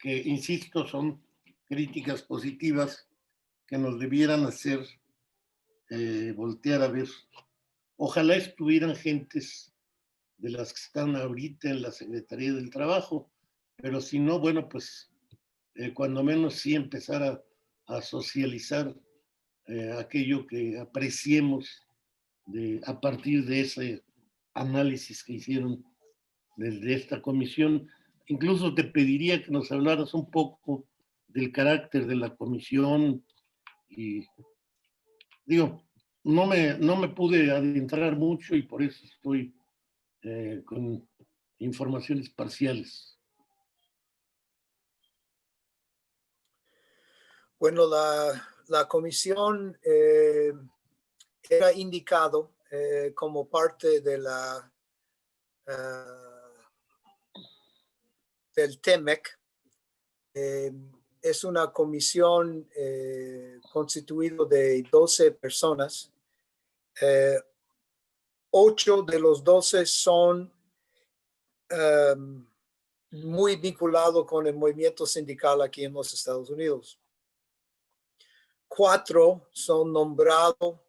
que, insisto, son críticas positivas que nos debieran hacer voltear a ver. Ojalá estuvieran gentes de las que están ahorita en la Secretaría del Trabajo, pero si no, bueno, pues cuando menos sí empezar a socializar aquello que apreciemos a partir de ese análisis que hicieron desde esta comisión. Incluso te pediría que nos hablaras un poco del carácter de la comisión y digo, no me pude adentrar mucho y por eso estoy con informaciones parciales. Bueno, la comisión era indicado como parte de del TEMEC. Es una comisión constituida de 12 personas. 8 de los 12 son muy vinculados con el movimiento sindical aquí en los Estados Unidos. 4 son nombrados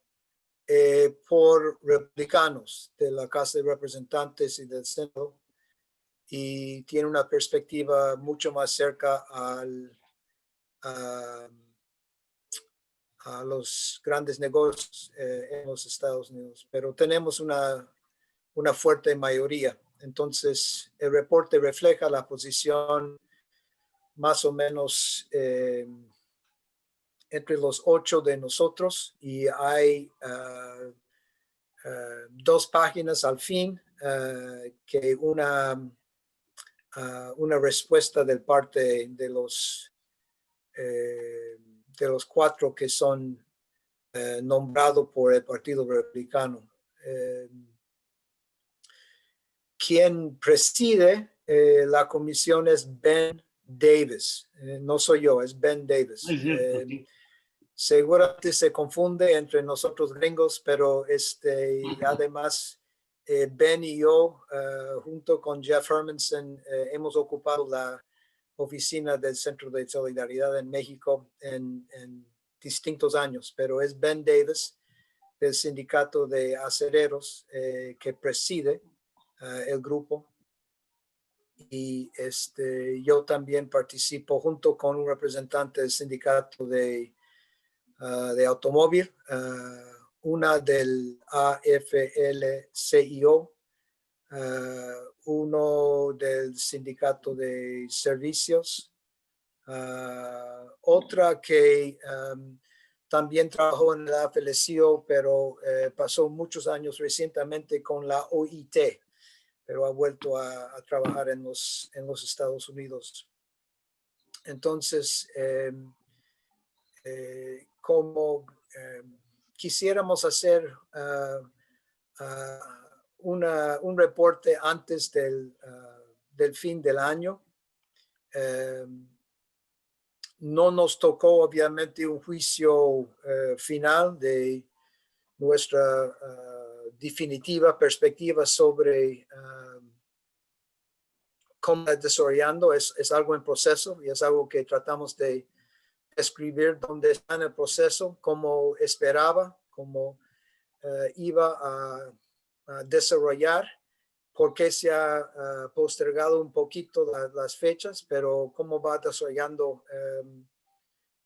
por republicanos de la Casa de Representantes y del Senado y tiene una perspectiva mucho más cerca a los grandes negocios en los Estados Unidos, pero tenemos una fuerte mayoría. Entonces, el reporte refleja la posición más o menos entre los 8 de nosotros y hay 2 páginas al fin que una respuesta del parte de los 4 que son nombrados por el Partido Republicano. Quien preside la comisión es Ben Davis. No soy yo, es Ben Davis. Sí. Seguramente se confunde entre nosotros gringos, pero además Ben y yo, junto con Jeff Hermanson, hemos ocupado la oficina del Centro de Solidaridad en México en distintos años, pero es Ben Davis del Sindicato de Acereros que preside el grupo. Y yo también participo junto con un representante del sindicato de automóvil, una del AFL-CIO, uno del sindicato de servicios, otra que también trabajó en el AFL-CIO, pero pasó muchos años recientemente con la OIT, pero ha vuelto a trabajar en los Estados Unidos. Entonces, como quisiéramos hacer un reporte antes del fin del año. No nos tocó obviamente un juicio final de nuestra definitiva perspectiva sobre cómo está desarrollando. Es algo en proceso y es algo que tratamos de escribir dónde está en el proceso, cómo esperaba, cómo iba a desarrollar, por qué se ha postergado un poquito las fechas, pero cómo va desarrollando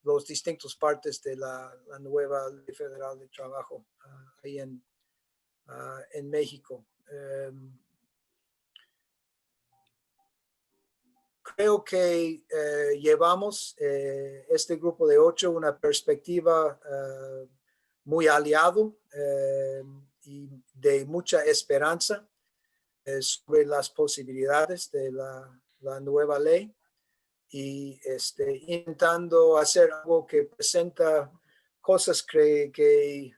los distintos partes de la nueva Ley Federal de Trabajo ahí en México. Creo que llevamos este grupo de 8 una perspectiva muy aliado y de mucha esperanza sobre las posibilidades de la nueva ley y intentando hacer algo que presenta cosas que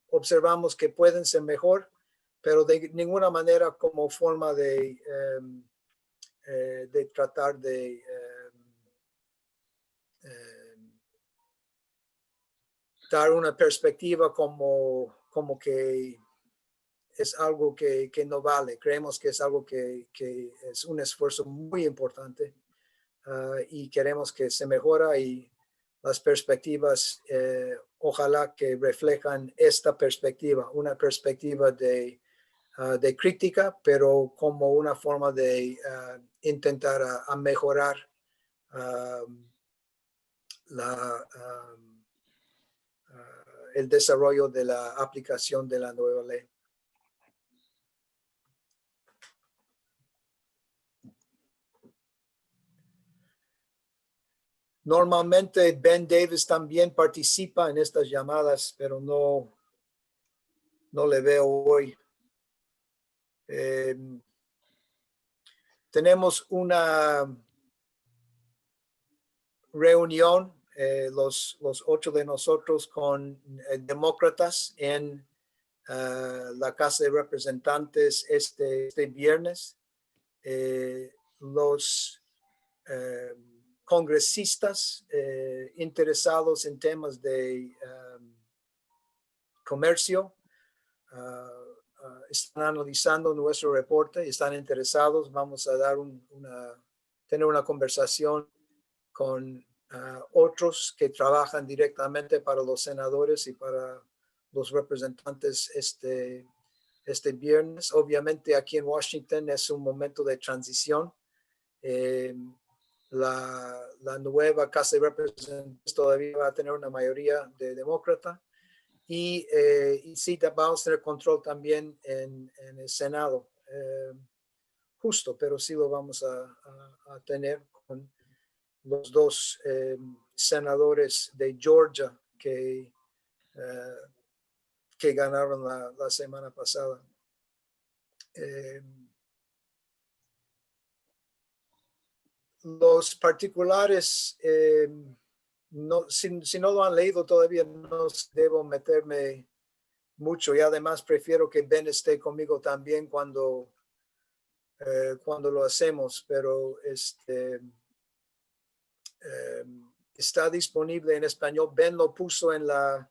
observamos que pueden ser mejor, pero de ninguna manera como forma de tratar de dar una perspectiva como que es algo que no vale. Creemos que es algo que es un esfuerzo muy importante y queremos que se mejora y las perspectivas ojalá que reflejan esta perspectiva, una perspectiva de crítica, pero como una forma de intentar a mejorar el desarrollo de la aplicación de la nueva ley. Normalmente Ben Davis también participa en estas llamadas, pero no le veo hoy. Tenemos una reunión, los 8 de nosotros con demócratas en la Casa de Representantes este viernes. Los congresistas interesados en temas de comercio están analizando nuestro reporte, están interesados. Vamos a dar tener una conversación con otros que trabajan directamente para los senadores y para los representantes este viernes. Obviamente aquí en Washington es un momento de transición. La nueva Casa de Representantes todavía va a tener una mayoría de demócrata y sí vamos a tener control también en el Senado, justo, pero sí lo vamos a tener con los 2 senadores de Georgia que ganaron la semana pasada. Los particulares, si no lo han leído todavía, no debo meterme mucho y además prefiero que Ben esté conmigo también cuando lo hacemos, pero está disponible en español. Ben lo puso en la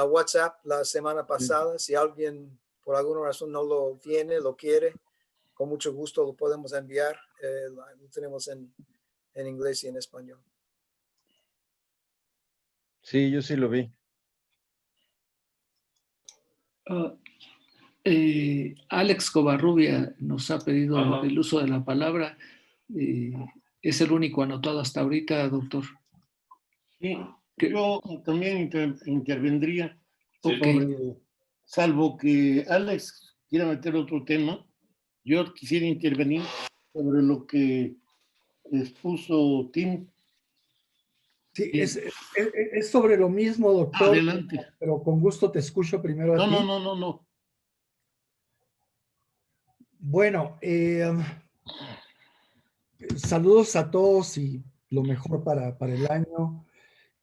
WhatsApp la semana pasada. Si alguien por alguna razón no lo tiene, lo quiere, con mucho gusto lo podemos enviar. Lo tenemos en inglés y en español. Sí, yo sí lo vi. Alex Covarrubia nos ha pedido el uso de la palabra. ¿Es el único anotado hasta ahorita, doctor? Sí, yo también intervendría, Okay. Salvo que Alex quiera meter otro tema. Yo quisiera intervenir sobre lo que expuso Tim. Sí, es sobre lo mismo, doctor. Adelante. Pero con gusto te escucho primero a ti. No. Bueno, saludos a todos y lo mejor para el año.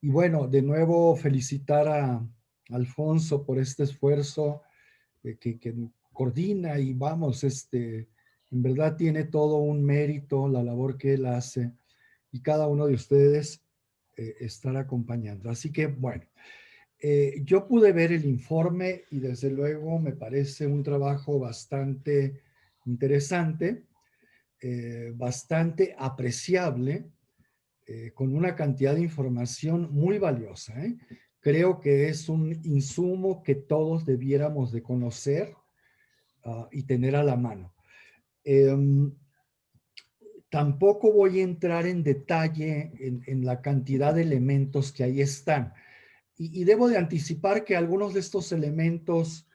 Y bueno, de nuevo felicitar a Alfonso por este esfuerzo que coordina y vamos, en verdad tiene todo un mérito la labor que él hace y cada uno de ustedes estar acompañando. Así que bueno, yo pude ver el informe y desde luego me parece un trabajo bastante interesante, bastante apreciable, con una cantidad de información muy valiosa. Creo que es un insumo que todos debiéramos de conocer y tener a la mano. Tampoco voy a entrar en detalle en la cantidad de elementos que ahí están. Y debo de anticipar que algunos de estos elementos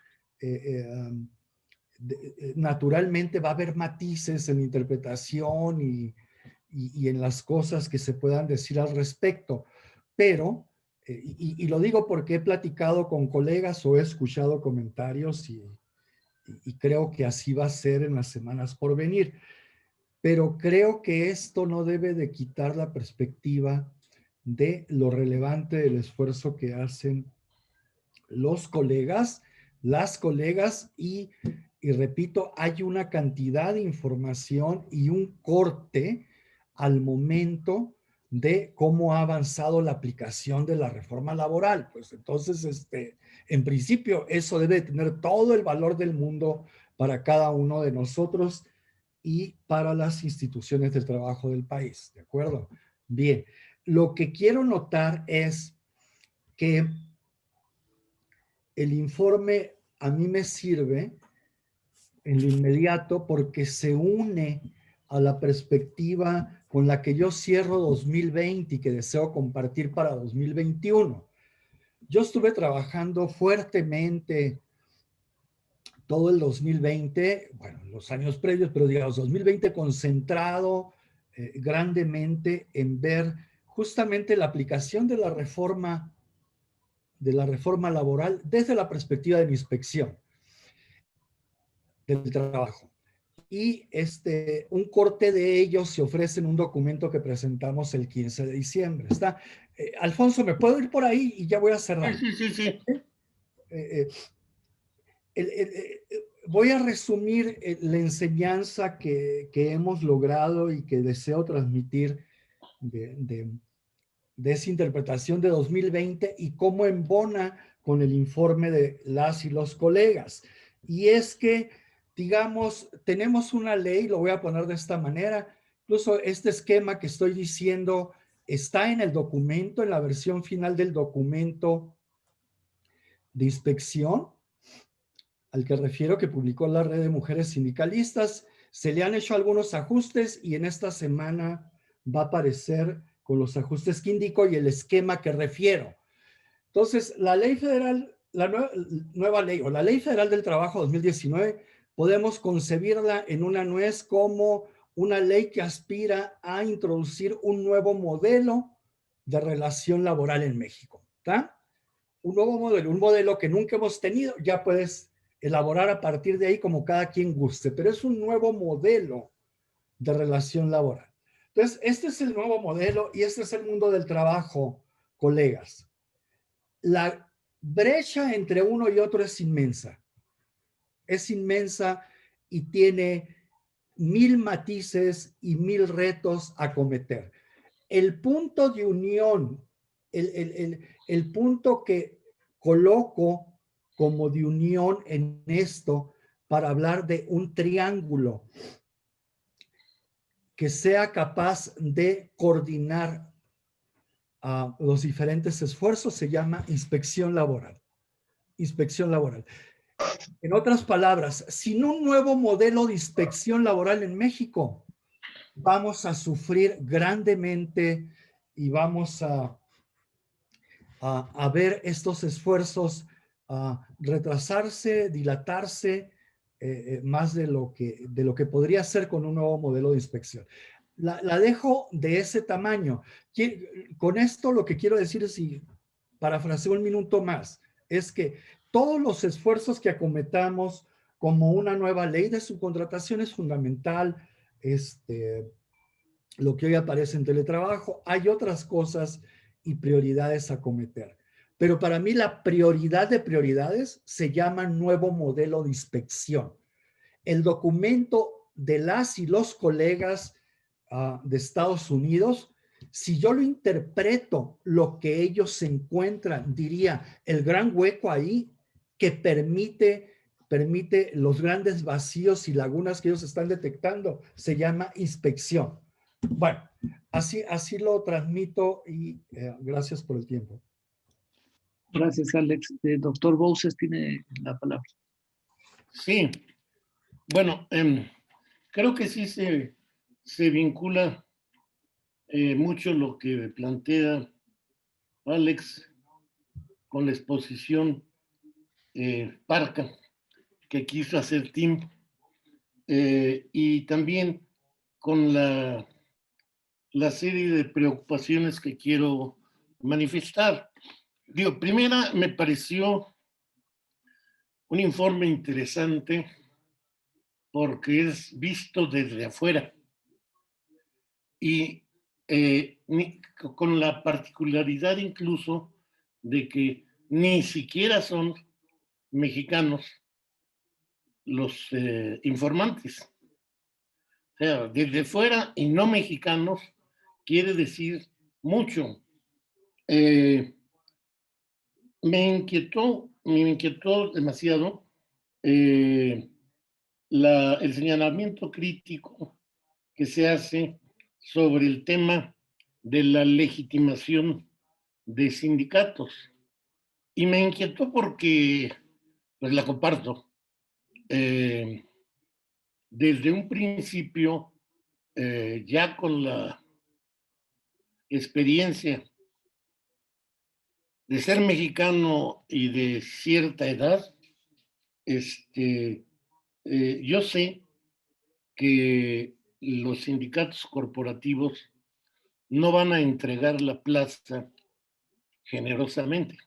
naturalmente va a haber matices en interpretación y en las cosas que se puedan decir al respecto. Pero, y lo digo porque he platicado con colegas o he escuchado comentarios y creo que así va a ser en las semanas por venir. Pero creo que esto no debe de quitar la perspectiva de lo relevante del esfuerzo que hacen los colegas, las colegas y repito, hay una cantidad de información y un corte al momento de cómo ha avanzado la aplicación de la reforma laboral. Pues entonces, en principio, eso debe tener todo el valor del mundo para cada uno de nosotros y para las instituciones del trabajo del país, ¿de acuerdo? Bien, lo que quiero notar es que el informe a mí me sirve en lo inmediato porque se une a la perspectiva con la que yo cierro 2020 y que deseo compartir para 2021. Yo estuve trabajando fuertemente todo el 2020, bueno, los años previos, pero digamos 2020 concentrado grandemente en ver justamente la aplicación de la reforma laboral desde la perspectiva de mi inspección del trabajo. Y un corte de ellos se ofrece en un documento que presentamos el 15 de diciembre. Está, Alfonso, ¿me puedo ir por ahí? Y ya voy a cerrar. Sí. Voy a resumir la enseñanza que hemos logrado y que deseo transmitir de esa interpretación de 2020 y cómo embona con el informe de las y los colegas. Y es que, digamos, tenemos una ley, lo voy a poner de esta manera, incluso este esquema que estoy diciendo está en el documento, en la versión final del documento de inspección, al que refiero, que publicó la Red de Mujeres Sindicalistas. Se le han hecho algunos ajustes y en esta semana va a aparecer con los ajustes que indico y el esquema que refiero. Entonces, la ley federal, la nueva ley o la Ley Federal del Trabajo 2019, podemos concebirla en una nuez como una ley que aspira a introducir un nuevo modelo de relación laboral en México. ¿Está? Un nuevo modelo, un modelo que nunca hemos tenido, ya puedes elaborar a partir de ahí como cada quien guste, pero es un nuevo modelo de relación laboral. Entonces, este es el nuevo modelo y este es el mundo del trabajo, colegas. La brecha entre uno y otro es inmensa y tiene 1000 matices y 1000 retos a cometer. El punto de unión, el punto que coloco como de unión en esto para hablar de un triángulo que sea capaz de coordinar los diferentes esfuerzos, se llama inspección laboral. Inspección laboral. En otras palabras, sin un nuevo modelo de inspección laboral en México, vamos a sufrir grandemente y vamos a ver estos esfuerzos retrasarse, dilatarse, más de lo que podría ser con un nuevo modelo de inspección. La dejo de ese tamaño. Con esto lo que quiero decir es, y parafraseo un minuto más, es que todos los esfuerzos que acometamos como una nueva ley de subcontratación es fundamental, lo que hoy aparece en teletrabajo, hay otras cosas y prioridades a acometer. Pero para mí la prioridad de prioridades se llama nuevo modelo de inspección. El documento de las y los colegas de Estados Unidos, si yo lo interpreto lo que ellos se encuentran, diría, el gran hueco ahí que permite los grandes vacíos y lagunas que ellos están detectando, se llama inspección. Bueno, así lo transmito y gracias por el tiempo. Gracias, Alex. Doctor Bouces tiene la palabra. Sí, bueno, creo que sí se vincula mucho lo que plantea Alex con la exposición parca que quiso hacer Tim y también con la serie de preocupaciones que quiero manifestar. Digo, primera, me pareció un informe interesante porque es visto desde afuera y con la particularidad incluso de que ni siquiera son mexicanos los informantes. O sea, desde fuera y no mexicanos quiere decir mucho. Me inquietó demasiado el señalamiento crítico que se hace sobre el tema de la legitimación de sindicatos. Y me inquietó porque, pues la comparto. Desde un principio, ya con la experiencia de ser mexicano y de cierta edad, yo sé que los sindicatos corporativos no van a entregar la plaza generosamente.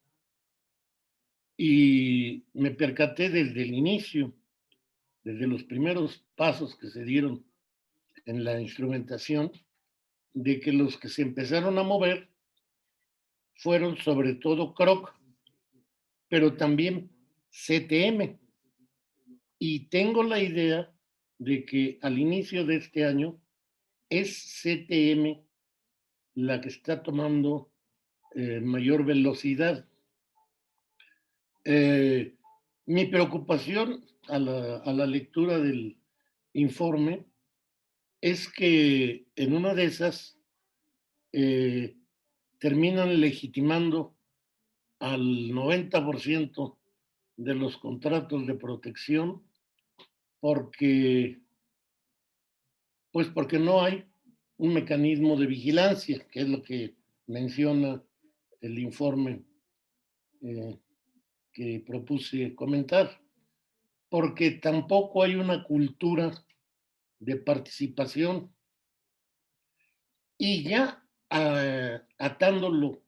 Y me percaté desde el inicio, desde los primeros pasos que se dieron en la instrumentación, de que los que se empezaron a mover fueron sobre todo Kroc, pero también CTM. Y tengo la idea de que al inicio de este año es CTM la que está tomando mayor velocidad. Mi preocupación a la lectura del informe es que en una de esas terminan legitimando al 90% de los contratos de protección porque no hay un mecanismo de vigilancia, que es lo que menciona el informe que propuse comentar, porque tampoco hay una cultura de participación. Y ya atándolo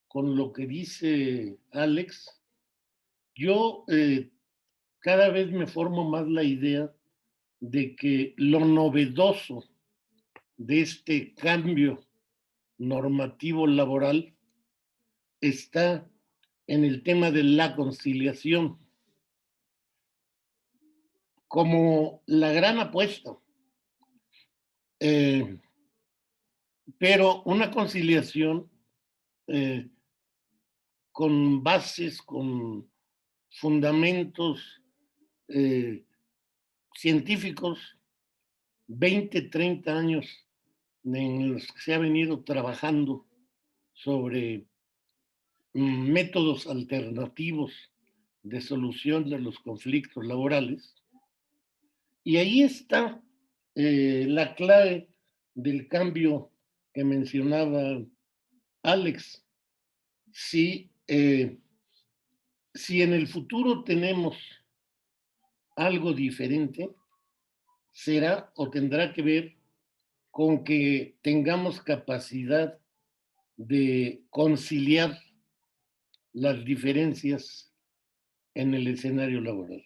con lo que dice Alex, yo cada vez me formo más la idea de que lo novedoso de este cambio normativo laboral está en el tema de la conciliación como la gran apuesta. Pero una conciliación con bases, con fundamentos científicos, 20, 30 años en los que se ha venido trabajando sobre métodos alternativos de solución de los conflictos laborales. Y ahí está la clave del cambio que mencionaba Alex. Si en el futuro tenemos algo diferente, será o tendrá que ver con que tengamos capacidad de conciliar las diferencias en el escenario laboral.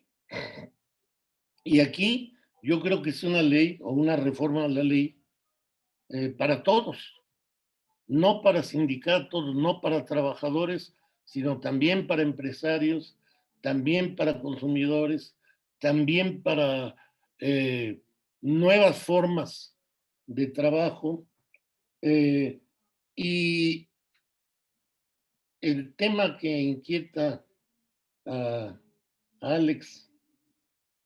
Y aquí yo creo que es una ley o una reforma a la ley para todos, no para sindicatos, no para trabajadores, sino también para empresarios, también para consumidores, también para nuevas formas de trabajo. Y el tema que inquieta a Alex,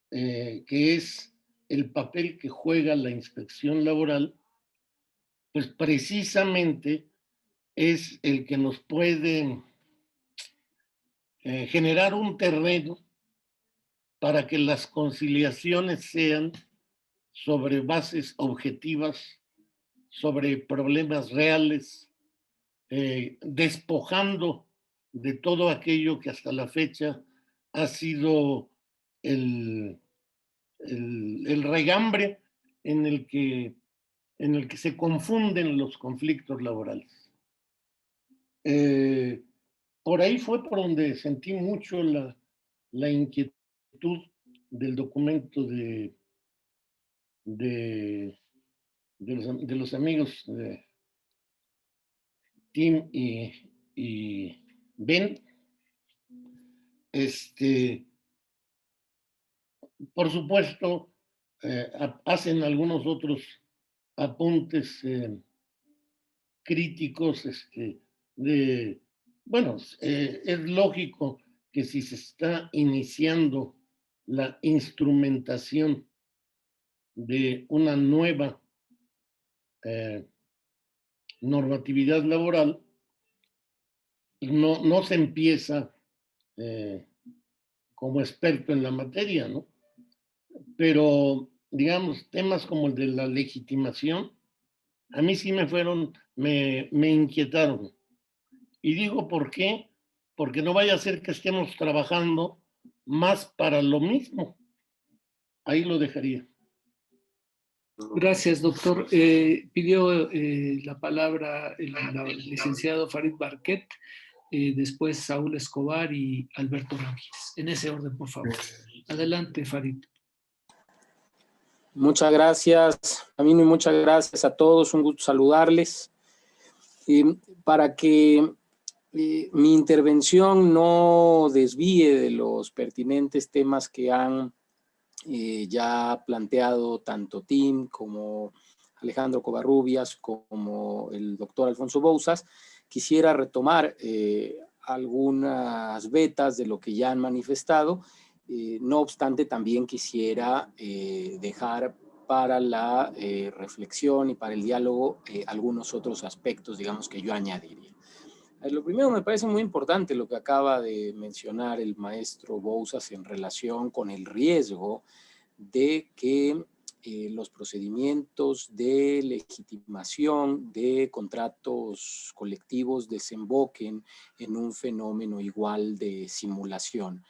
que es el papel que juega la inspección laboral, pues precisamente es el que nos puede generar un terreno para que las conciliaciones sean sobre bases objetivas, sobre problemas reales, despojando de todo aquello que hasta la fecha ha sido el regambre en el que se confunden los conflictos laborales. Por ahí fue por donde sentí mucho la inquietud del documento de los amigos de Tim y Ben. Por supuesto, hacen algunos otros apuntes críticos bueno, es lógico que si se está iniciando la instrumentación de una nueva normatividad laboral, no se empieza como experto en la materia, ¿no? Pero, digamos, temas como el de la legitimación, a mí sí me inquietaron. Y digo, ¿por qué? Porque no vaya a ser que estemos trabajando más para lo mismo. Ahí lo dejaría. Gracias, doctor. Pidió la palabra el licenciado Farid Barquet, después Saúl Escobar y Alberto Ramírez. En ese orden, por favor. Adelante, Farid. Muchas gracias, a mí muchas gracias a todos, un gusto saludarles. Para que mi intervención no desvíe de los pertinentes temas que han ya planteado tanto Tim como Alejandro Covarrubias como el doctor Alfonso Bouzas, quisiera retomar algunas vetas de lo que ya han manifestado. No obstante, también quisiera dejar para la reflexión y para el diálogo algunos otros aspectos, digamos, que yo añadiría. Lo primero, me parece muy importante lo que acaba de mencionar el maestro Bouzas en relación con el riesgo de que los procedimientos de legitimación de contratos colectivos desemboquen en un fenómeno igual de simulación.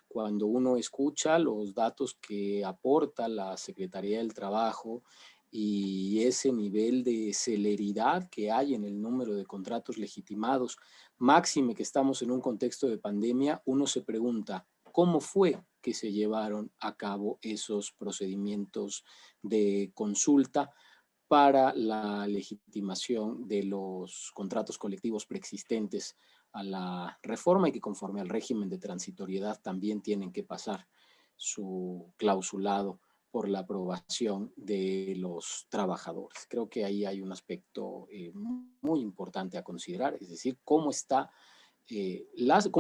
Cuando uno escucha los datos que aporta la Secretaría del Trabajo y ese nivel de celeridad que hay en el número de contratos legitimados, máxime que estamos en un contexto de pandemia, uno se pregunta, ¿cómo fue que se llevaron a cabo esos procedimientos de consulta para la legitimación de los contratos colectivos preexistentes a la reforma y que conforme al régimen de transitoriedad también tienen que pasar su clausulado por la aprobación de los trabajadores? Creo que ahí hay un aspecto muy importante a considerar, es decir, cómo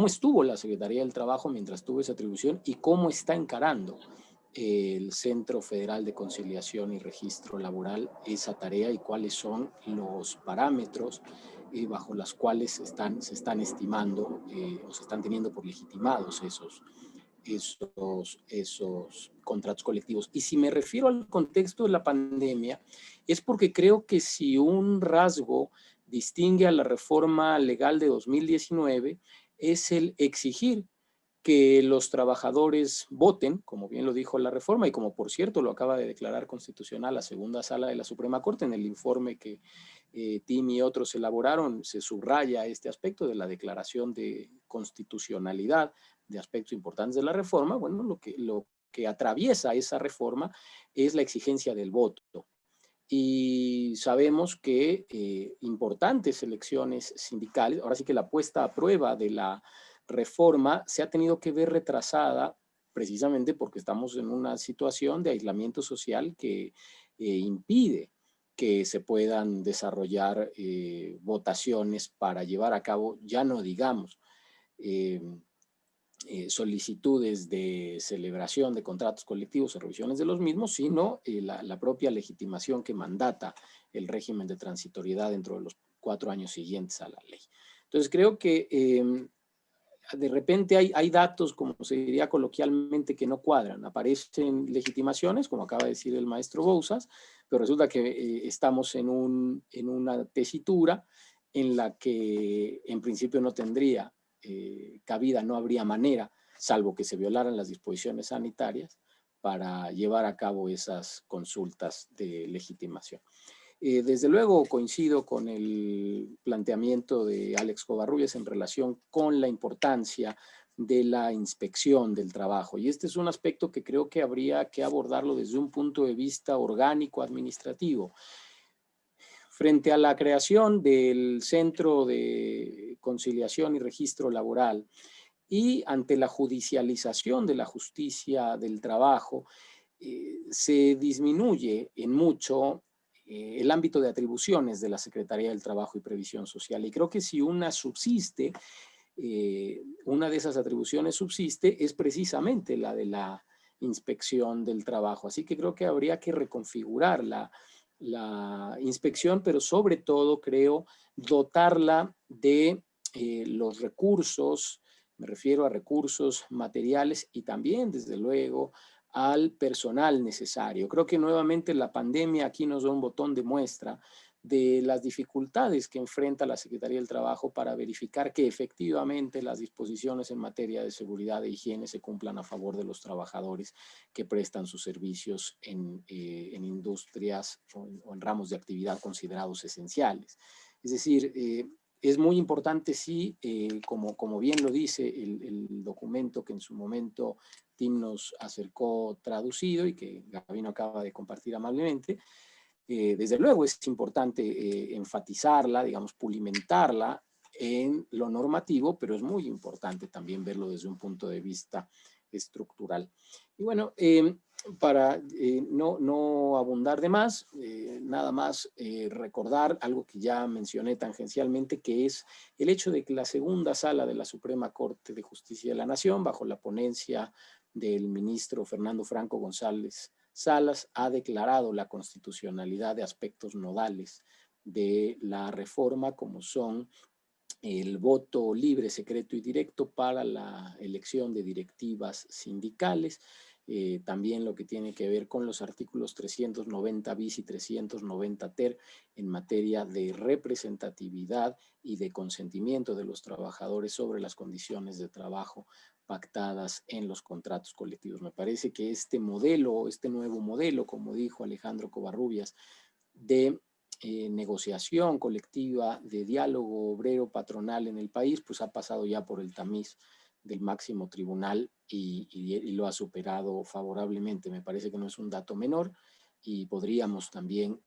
estuvo la Secretaría del Trabajo mientras tuvo esa atribución y cómo está encarando el Centro Federal de Conciliación y Registro Laboral esa tarea y cuáles son los parámetros bajo los cuales se están estimando o se están teniendo por legitimados esos contratos colectivos. Y si me refiero al contexto de la pandemia, es porque creo que si un rasgo distingue a la reforma legal de 2019 es el exigir que los trabajadores voten, como bien lo dijo la reforma y como por cierto lo acaba de declarar constitucional la segunda sala de la Suprema Corte en el informe que Tim y otros elaboraron, se subraya este aspecto de la declaración de constitucionalidad de aspectos importantes de la reforma. Bueno, lo que atraviesa esa reforma es la exigencia del voto. Y sabemos que importantes elecciones sindicales, ahora sí que la puesta a prueba de la reforma se ha tenido que ver retrasada precisamente porque estamos en una situación de aislamiento social que impide que se puedan desarrollar votaciones para llevar a cabo, ya no digamos, solicitudes de celebración de contratos colectivos o revisiones de los mismos, sino la propia legitimación que mandata el régimen de transitoriedad dentro de los 4 años siguientes a la ley. Entonces creo que de repente hay datos, como se diría coloquialmente, que no cuadran. Aparecen legitimaciones, como acaba de decir el maestro Bouzas, pero resulta que estamos en una tesitura en la que en principio no tendría cabida, no habría manera, salvo que se violaran las disposiciones sanitarias, para llevar a cabo esas consultas de legitimación. Desde luego coincido con el planteamiento de Alex Covarrubias en relación con la importancia de la inspección del trabajo. Y este es un aspecto que creo que habría que abordarlo desde un punto de vista orgánico administrativo. Frente a la creación del Centro de Conciliación y Registro Laboral y ante la judicialización de la justicia del trabajo, se disminuye en mucho el ámbito de atribuciones de la Secretaría del Trabajo y Previsión Social. Y creo que si una subsiste, una de esas atribuciones subsiste, es precisamente la de la inspección del trabajo. Así que creo que habría que reconfigurar la inspección, pero sobre todo creo dotarla de los recursos, me refiero a recursos materiales y también, desde luego, al personal necesario. Creo que nuevamente la pandemia aquí nos da un botón de muestra de las dificultades que enfrenta la Secretaría del Trabajo para verificar que efectivamente las disposiciones en materia de seguridad e higiene se cumplan a favor de los trabajadores que prestan sus servicios en industrias o en ramos de actividad considerados esenciales. Es decir, es muy importante, sí, como bien lo dice el documento que en su momento Tim nos acercó traducido y que Gabino acaba de compartir amablemente. Desde luego es importante enfatizarla, digamos, pulimentarla en lo normativo, pero es muy importante también verlo desde un punto de vista estructural. Y bueno, para no abundar de más, nada más recordar algo que ya mencioné tangencialmente, que es el hecho de que la segunda sala de la Suprema Corte de Justicia de la Nación, bajo la ponencia del ministro Fernando Franco González Salas, ha declarado la constitucionalidad de aspectos nodales de la reforma, como son el voto libre, secreto y directo para la elección de directivas sindicales, también lo que tiene que ver con los artículos 390 bis y 390 ter en materia de representatividad y de consentimiento de los trabajadores sobre las condiciones de trabajo pactadas en los contratos colectivos. Me parece que este modelo, este nuevo modelo, como dijo Alejandro Covarrubias, de negociación colectiva, de diálogo obrero patronal en el país, pues ha pasado ya por el tamiz del máximo tribunal y lo ha superado favorablemente. Me parece que no es un dato menor y podríamos también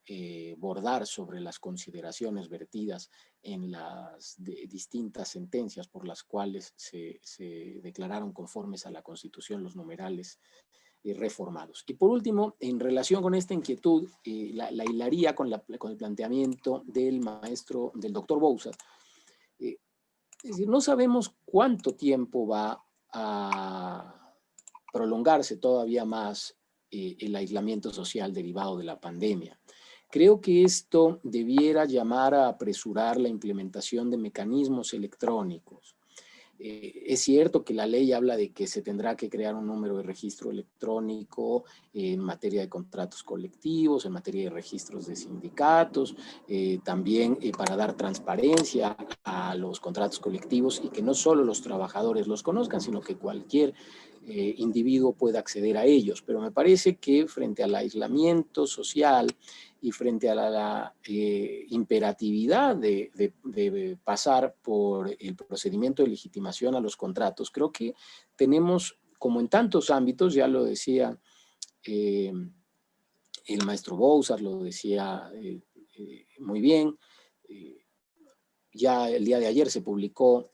bordar sobre las consideraciones vertidas en las distintas sentencias por las cuales se declararon conformes a la Constitución los numerales reformados. Y por último, en relación con esta inquietud, la hilaría con el planteamiento del doctor Bouzas. Es decir, no sabemos cuánto tiempo va a prolongarse todavía más el aislamiento social derivado de la pandemia. Creo que esto debiera llamar a apresurar la implementación de mecanismos electrónicos. Es cierto que la ley habla de que se tendrá que crear un número de registro electrónico en materia de contratos colectivos, en materia de registros de sindicatos, también para dar transparencia a los contratos colectivos y que no solo los trabajadores los conozcan, sino que cualquier individuo pueda acceder a ellos. Pero me parece que frente al aislamiento social y frente a la imperatividad de pasar por el procedimiento de legitimación a los contratos, creo que tenemos, como en tantos ámbitos, ya lo decía el maestro Bouzas, lo decía muy bien, ya el día de ayer se publicó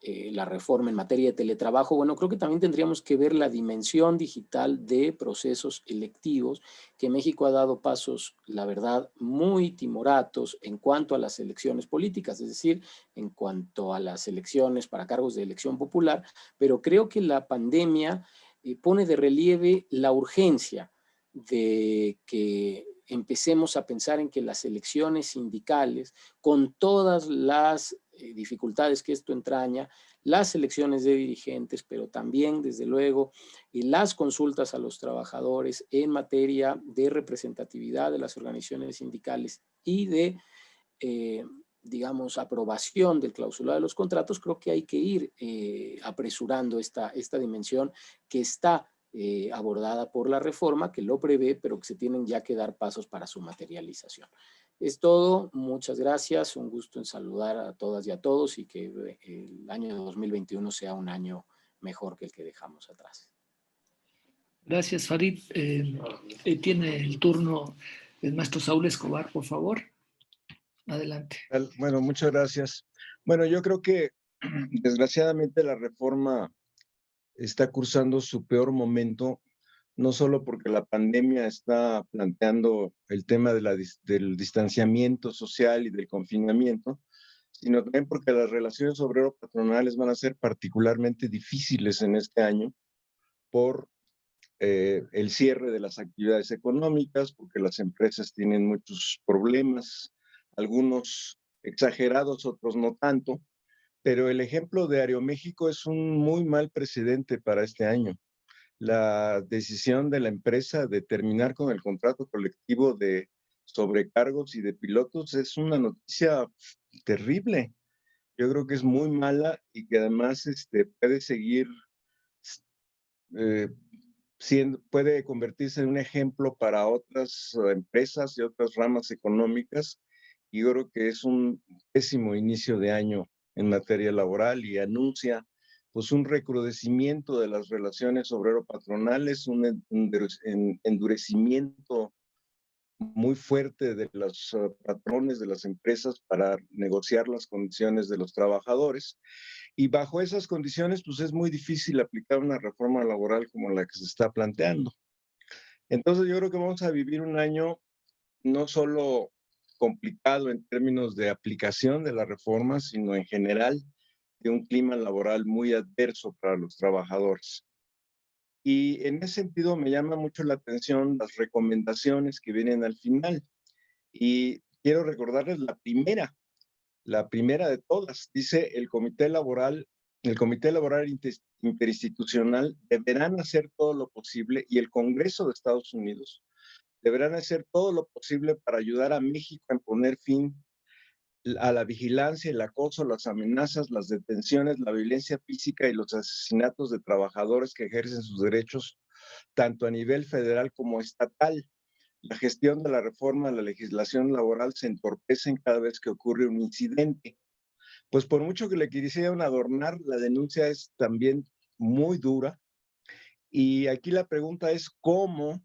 la reforma en materia de teletrabajo. Bueno, creo que también tendríamos que ver la dimensión digital de procesos electivos, que México ha dado pasos, la verdad, muy timoratos en cuanto a las elecciones políticas, es decir, en cuanto a las elecciones para cargos de elección popular, pero creo que la pandemia pone de relieve la urgencia de que empecemos a pensar en que las elecciones sindicales, con todas las dificultades que esto entraña, las elecciones de dirigentes, pero también, desde luego, las consultas a los trabajadores en materia de representatividad de las organizaciones sindicales y de, digamos, aprobación del clausulado de los contratos, creo que hay que ir apresurando esta dimensión que está abordada por la reforma, que lo prevé, pero que se tienen ya que dar pasos para su materialización. Es todo, muchas gracias, un gusto en saludar a todas y a todos y que el año 2021 sea un año mejor que el que dejamos atrás. Gracias, Farid. Tiene el turno el maestro Saúl Escobar, por favor. Adelante. Bueno, muchas gracias. Bueno, yo creo que desgraciadamente la reforma está cursando su peor momento, no solo porque la pandemia está planteando el tema del distanciamiento social y del confinamiento, sino también porque las relaciones obrero-patronales van a ser particularmente difíciles en este año por el cierre de las actividades económicas, porque las empresas tienen muchos problemas, algunos exagerados, otros no tanto, pero el ejemplo de Aeroméxico es un muy mal precedente para este año. La decisión de la empresa de terminar con el contrato colectivo de sobrecargos y de pilotos es una noticia terrible. Yo creo que es muy mala y que además puede seguir eh, puede convertirse en un ejemplo para otras empresas y otras ramas económicas. Y yo creo que es un pésimo inicio de año en materia laboral y anuncia pues un recrudecimiento de las relaciones obrero-patronales, un endurecimiento muy fuerte de los patrones de las empresas para negociar las condiciones de los trabajadores. Y bajo esas condiciones, pues es muy difícil aplicar una reforma laboral como la que se está planteando. Entonces yo creo que vamos a vivir un año no solo complicado en términos de aplicación de la reforma, sino en general de un clima laboral muy adverso para los trabajadores. Y en ese sentido me llama mucho la atención las recomendaciones que vienen al final. Y quiero recordarles la primera de todas. Dice el Comité Laboral Interinstitucional deberán hacer todo lo posible, y el Congreso de Estados Unidos deberán hacer todo lo posible para ayudar a México a poner fin a la vigilancia, el acoso, las amenazas, las detenciones, la violencia física y los asesinatos de trabajadores que ejercen sus derechos tanto a nivel federal como estatal. La gestión de la reforma de la legislación laboral se entorpece cada vez que ocurre un incidente. Pues por mucho que le quisieran adornar, la denuncia es también muy dura. Y aquí la pregunta es cómo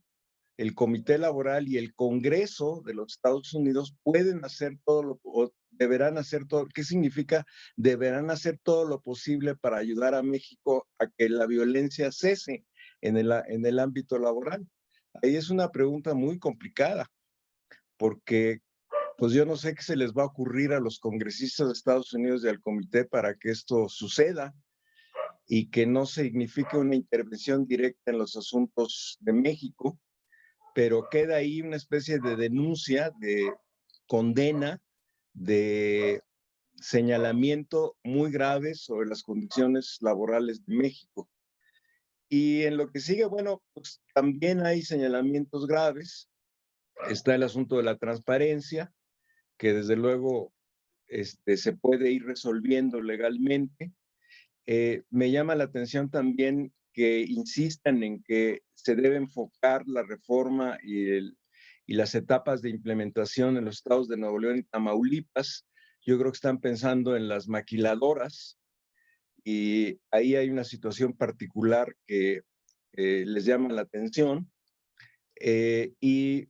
el Comité Laboral y el Congreso de los Estados Unidos pueden hacer o deberán hacer todo. ¿Qué significa? Deberán hacer todo lo posible para ayudar a México a que la violencia cese en el ámbito laboral. Ahí es una pregunta muy complicada, porque pues yo no sé qué se les va a ocurrir a los congresistas de Estados Unidos y al comité para que esto suceda y que no signifique una intervención directa en los asuntos de México, pero queda ahí una especie de denuncia, de condena, de señalamiento muy grave sobre las condiciones laborales de México. Y en lo que sigue, bueno, pues también hay señalamientos graves. Está el asunto de la transparencia, que desde luego se puede ir resolviendo legalmente. Me llama la atención también que insistan en que se debe enfocar la reforma y las etapas de implementación en los estados de Nuevo León y Tamaulipas. Yo creo que están pensando en las maquiladoras y ahí hay una situación particular que les llama la atención. Y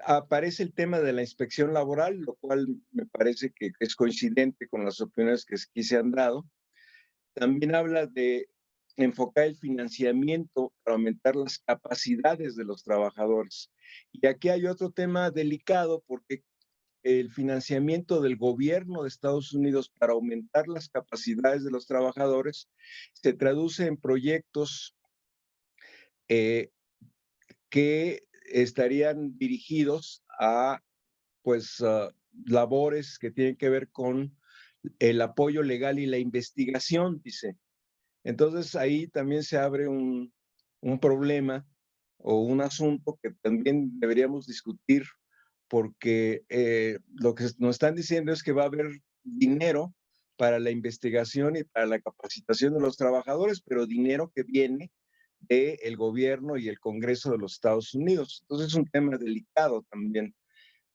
aparece el tema de la inspección laboral, lo cual me parece que es coincidente con las opiniones que aquí se han dado. También habla de enfocar el financiamiento para aumentar las capacidades de los trabajadores. Y aquí hay otro tema delicado porque el financiamiento del gobierno de Estados Unidos para aumentar las capacidades de los trabajadores se traduce en proyectos que estarían dirigidos a labores que tienen que ver con el apoyo legal y la investigación, dice. Entonces ahí también se abre un problema o un asunto que también deberíamos discutir, porque lo que nos están diciendo es que va a haber dinero para la investigación y para la capacitación de los trabajadores, pero dinero que viene del gobierno y el Congreso de los Estados Unidos. Entonces es un tema delicado también,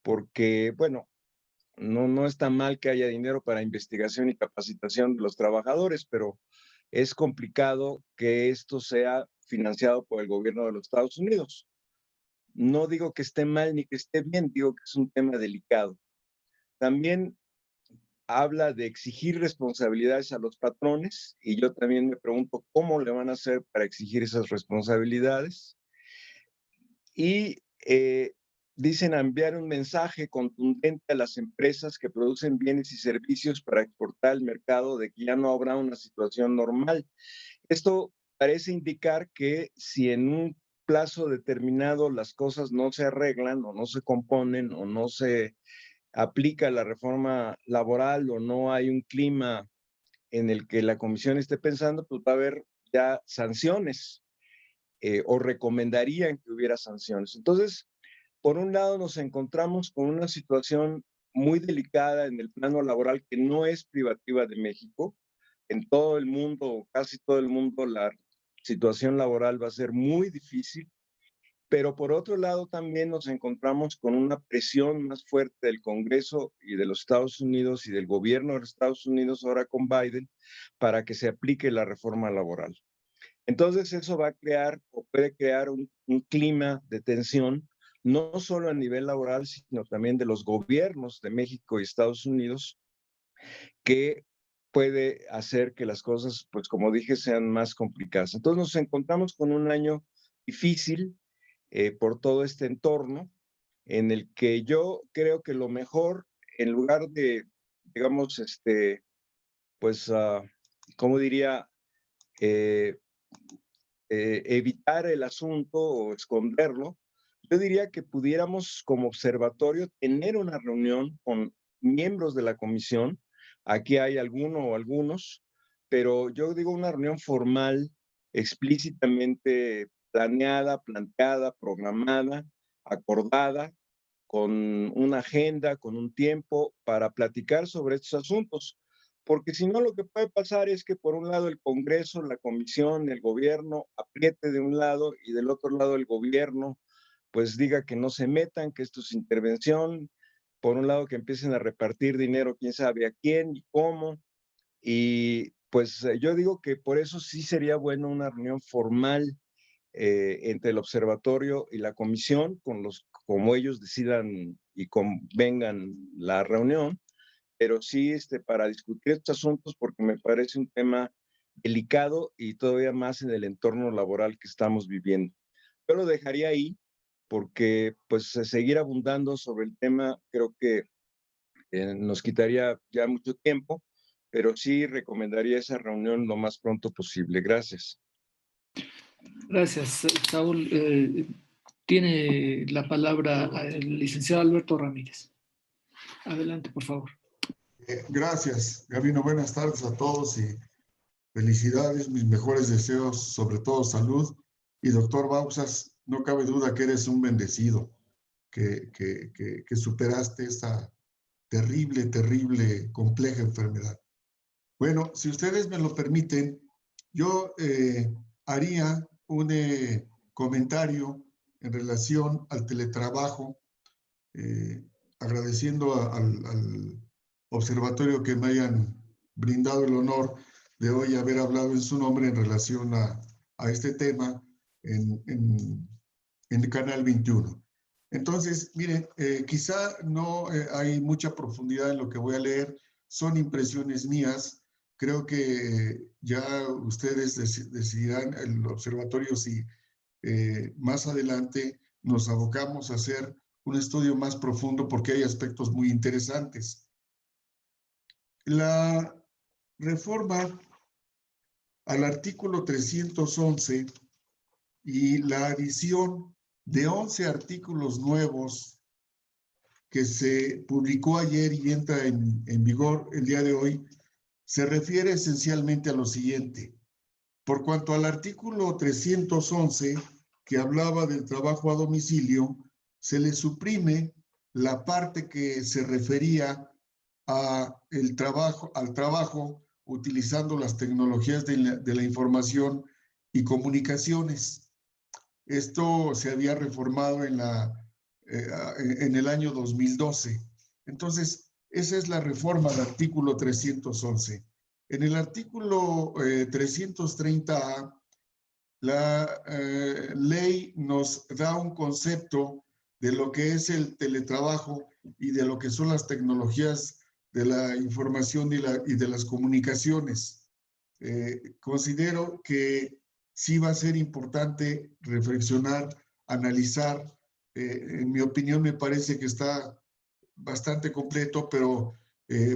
porque, bueno, no está mal que haya dinero para investigación y capacitación de los trabajadores, pero es complicado que esto sea financiado por el gobierno de los Estados Unidos. No digo que esté mal ni que esté bien, digo que es un tema delicado. También habla de exigir responsabilidades a los patrones y yo también me pregunto cómo le van a hacer para exigir esas responsabilidades. Y dicen enviar un mensaje contundente a las empresas que producen bienes y servicios para exportar al mercado de que ya no habrá una situación normal. Esto parece indicar que si en un plazo determinado las cosas no se arreglan o no se componen o no se aplica la reforma laboral o no hay un clima en el que la comisión esté pensando, pues va a haber ya sanciones o recomendarían que hubiera sanciones. Entonces, por un lado nos encontramos con una situación muy delicada en el plano laboral que no es privativa de México. En todo el mundo, casi todo el mundo, la situación laboral va a ser muy difícil, pero por otro lado también nos encontramos con una presión más fuerte del Congreso y de los Estados Unidos y del gobierno de los Estados Unidos ahora con Biden para que se aplique la reforma laboral. Entonces eso va a crear o puede crear un clima de tensión, no solo a nivel laboral, sino también de los gobiernos de México y Estados Unidos, que puede hacer que las cosas, pues como dije, sean más complicadas. Entonces nos encontramos con un año difícil por todo este entorno, en el que yo creo que lo mejor, en lugar de, digamos, pues, ¿cómo diría? Evitar el asunto o esconderlo, yo diría que pudiéramos como observatorio tener una reunión con miembros de la comisión. Aquí hay alguno o algunos, pero yo digo una reunión formal, explícitamente planeada, planteada, programada, acordada, con una agenda, con un tiempo para platicar sobre estos asuntos. Porque si no, lo que puede pasar es que por un lado el Congreso, la Comisión, el gobierno apriete de un lado y del otro lado el gobierno pues diga que no se metan, que esto es intervención. Por un lado que empiecen a repartir dinero, quién sabe a quién y cómo. Y pues yo digo que por eso sí sería bueno una reunión formal entre el observatorio y la comisión, como ellos decidan y convengan la reunión, pero sí para discutir estos asuntos porque me parece un tema delicado y todavía más en el entorno laboral que estamos viviendo. Yo lo dejaría ahí porque pues seguir abundando sobre el tema creo que nos quitaría ya mucho tiempo, pero sí recomendaría esa reunión lo más pronto posible. Gracias. Gracias, Saúl. Tiene la palabra el licenciado Alberto Ramírez. Adelante, por favor. Gracias, Gabino. Buenas tardes a todos y felicidades, mis mejores deseos, sobre todo salud. Y doctor Bauzas, no cabe duda que eres un bendecido, que superaste esta terrible, terrible, compleja enfermedad. Bueno, si ustedes me lo permiten, yo haría un comentario en relación al teletrabajo, agradeciendo al observatorio que me hayan brindado el honor de hoy haber hablado en su nombre en relación a este tema en el Canal 21. Entonces, miren, quizá no hay mucha profundidad en lo que voy a leer, son impresiones mías. Creo que ya ustedes decidirán, el observatorio, si más adelante nos abocamos a hacer un estudio más profundo porque hay aspectos muy interesantes. La reforma al artículo 311 y la adición de 11 artículos nuevos que se publicó ayer y entra en vigor el día de hoy, se refiere esencialmente a lo siguiente. Por cuanto al artículo 311, que hablaba del trabajo a domicilio, se le suprime la parte que se refería al trabajo utilizando las tecnologías de la información y comunicaciones. Esto se había reformado en el año 2012. Entonces, esa es la reforma del artículo 311. En el artículo 330A, la ley nos da un concepto de lo que es el teletrabajo y de lo que son las tecnologías de la información y de las comunicaciones. Considero que sí va a ser importante reflexionar, analizar. En mi opinión me parece que está bastante completo, pero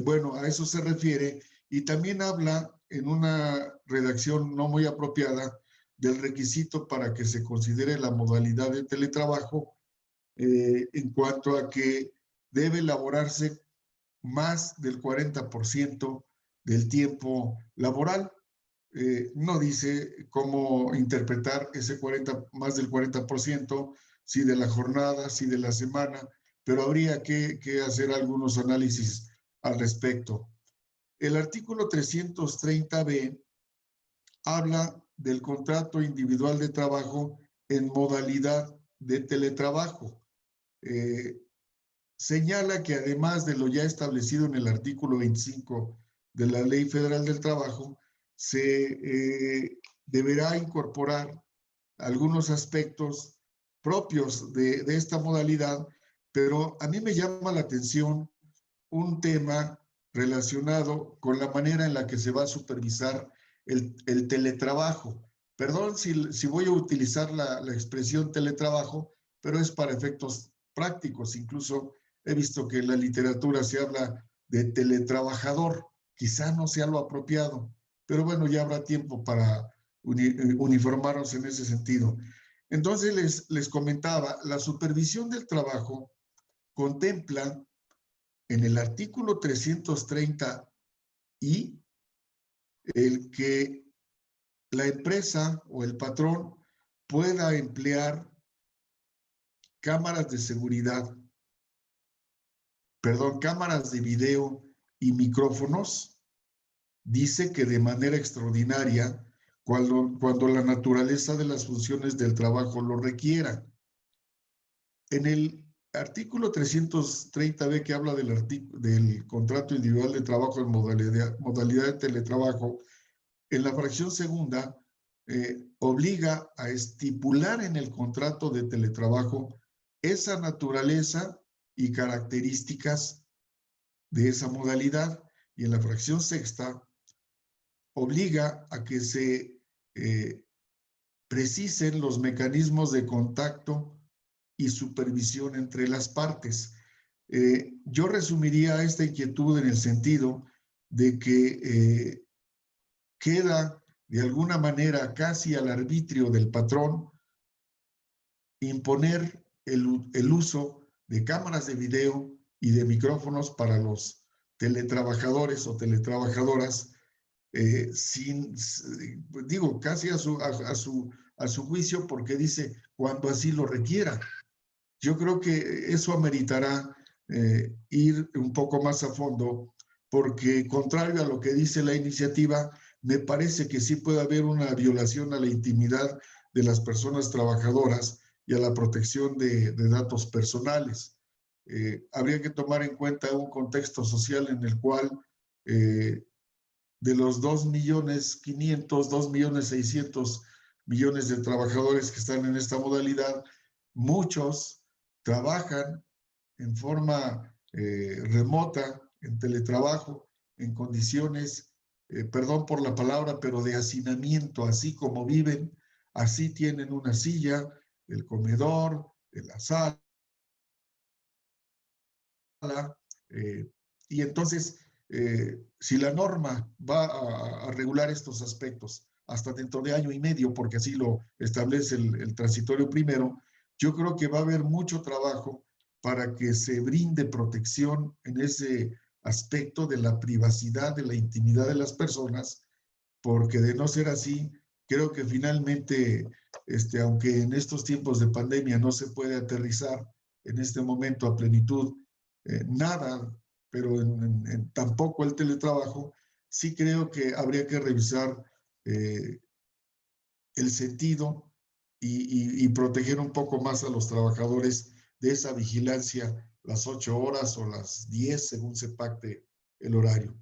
bueno, a eso se refiere. Y también habla en una redacción no muy apropiada del requisito para que se considere la modalidad de teletrabajo en cuanto a que debe elaborarse más del 40% del tiempo laboral. No dice cómo interpretar ese más del 40%, si de la jornada, si de la semana, pero habría que hacer algunos análisis al respecto. El artículo 330b habla del contrato individual de trabajo en modalidad de teletrabajo. Señala que además de lo ya establecido en el artículo 25 de la Ley Federal del Trabajo, se deberá incorporar algunos aspectos propios de esta modalidad, pero a mí me llama la atención un tema relacionado con la manera en la que se va a supervisar el teletrabajo. Perdón si voy a utilizar la expresión teletrabajo, pero es para efectos prácticos. Incluso he visto que en la literatura se habla de teletrabajador. Quizá no sea lo apropiado, pero bueno, ya habrá tiempo para uniformarnos en ese sentido. Entonces les comentaba, la supervisión del trabajo contempla en el artículo 330 y el que la empresa o el patrón pueda emplear cámaras de seguridad, cámaras de video y micrófonos. Dice que de manera extraordinaria, cuando la naturaleza de las funciones del trabajo lo requiera. En el artículo 330b, que habla del contrato individual de trabajo en modalidad de teletrabajo, en la fracción segunda obliga a estipular en el contrato de teletrabajo esa naturaleza y características de esa modalidad, y en la fracción sexta obliga a que se precisen los mecanismos de contacto y supervisión entre las partes. Yo resumiría esta inquietud en el sentido de que queda de alguna manera casi al arbitrio del patrón imponer el uso de cámaras de video y de micrófonos para los teletrabajadores o teletrabajadoras, casi a su juicio, porque dice cuando así lo requiera. Yo creo que eso ameritará ir un poco más a fondo, porque contrario a lo que dice la iniciativa, me parece que sí puede haber una violación a la intimidad de las personas trabajadoras y a la protección de datos personales. Habría que tomar en cuenta un contexto social en el cual de los 2.500.000, 2.600.000.000 de trabajadores que están en esta modalidad, muchos trabajan en forma remota, en teletrabajo, en condiciones, perdón por la palabra, pero de hacinamiento. Así como viven, así tienen una silla, el comedor, la sala, y entonces si la norma va a regular estos aspectos hasta dentro de año y medio, porque así lo establece el transitorio primero, yo creo que va a haber mucho trabajo para que se brinde protección en ese aspecto de la privacidad, de la intimidad de las personas, porque de no ser así, creo que finalmente, aunque en estos tiempos de pandemia no se puede aterrizar en este momento a plenitud nada, pero tampoco el teletrabajo, sí creo que habría que revisar el sentido y proteger un poco más a los trabajadores de esa vigilancia, las 8 horas o las 10, según se pacte el horario.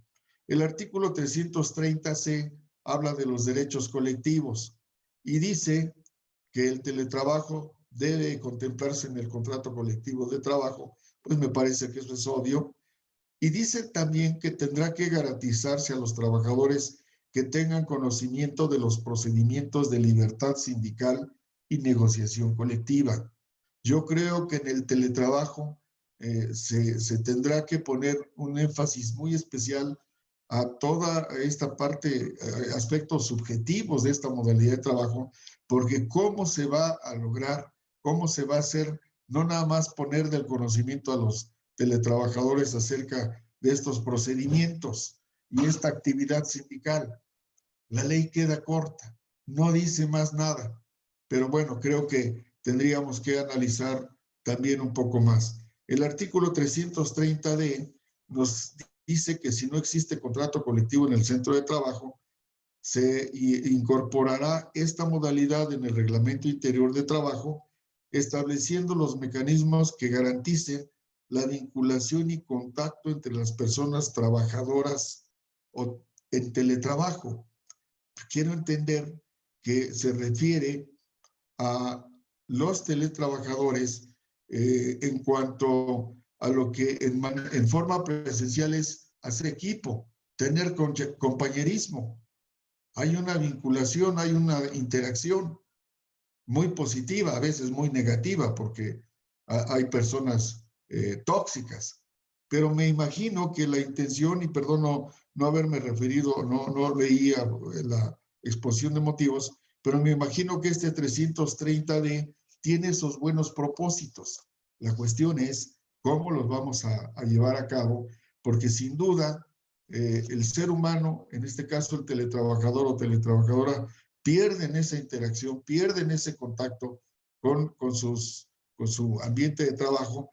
El artículo 330C habla de los derechos colectivos y dice que el teletrabajo debe contemplarse en el contrato colectivo de trabajo. Pues me parece que eso es obvio. Y dice también que tendrá que garantizarse a los trabajadores que tengan conocimiento de los procedimientos de libertad sindical y negociación colectiva. Yo creo que en el teletrabajo se tendrá que poner un énfasis muy especial a toda esta parte, aspectos subjetivos de esta modalidad de trabajo, porque cómo se va a lograr, cómo se va a hacer, no nada más poner del conocimiento a los teletrabajadores acerca de estos procedimientos y esta actividad sindical. La ley queda corta, no dice más nada, pero bueno, creo que tendríamos que analizar también un poco más. El artículo 330D nos dice que si no existe contrato colectivo en el centro de trabajo, se incorporará esta modalidad en el reglamento interior de trabajo, estableciendo los mecanismos que garanticen la vinculación y contacto entre las personas trabajadoras o en teletrabajo. Quiero entender que se refiere a los teletrabajadores en cuanto a lo que en forma presencial es hacer equipo, tener compañerismo. Hay una vinculación, hay una interacción muy positiva, a veces muy negativa, porque hay personas tóxicas. Pero me imagino que la intención, y perdón no haberme referido, no leía la exposición de motivos, pero me imagino que este 330D tiene esos buenos propósitos. La cuestión es cómo los vamos a llevar a cabo, porque sin duda el ser humano, en este caso el teletrabajador o teletrabajadora, pierden esa interacción, pierden ese contacto con su ambiente de trabajo,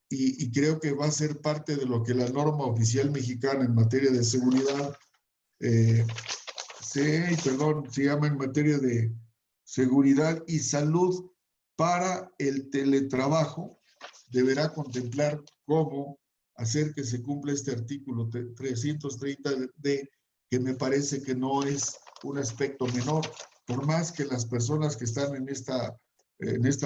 y creo que va a ser parte de lo que la norma oficial mexicana en materia de seguridad se llama en materia de seguridad y salud para el teletrabajo. Deberá contemplar cómo hacer que se cumpla este artículo 330D, que me parece que no es un aspecto menor, por más que las personas que están en esta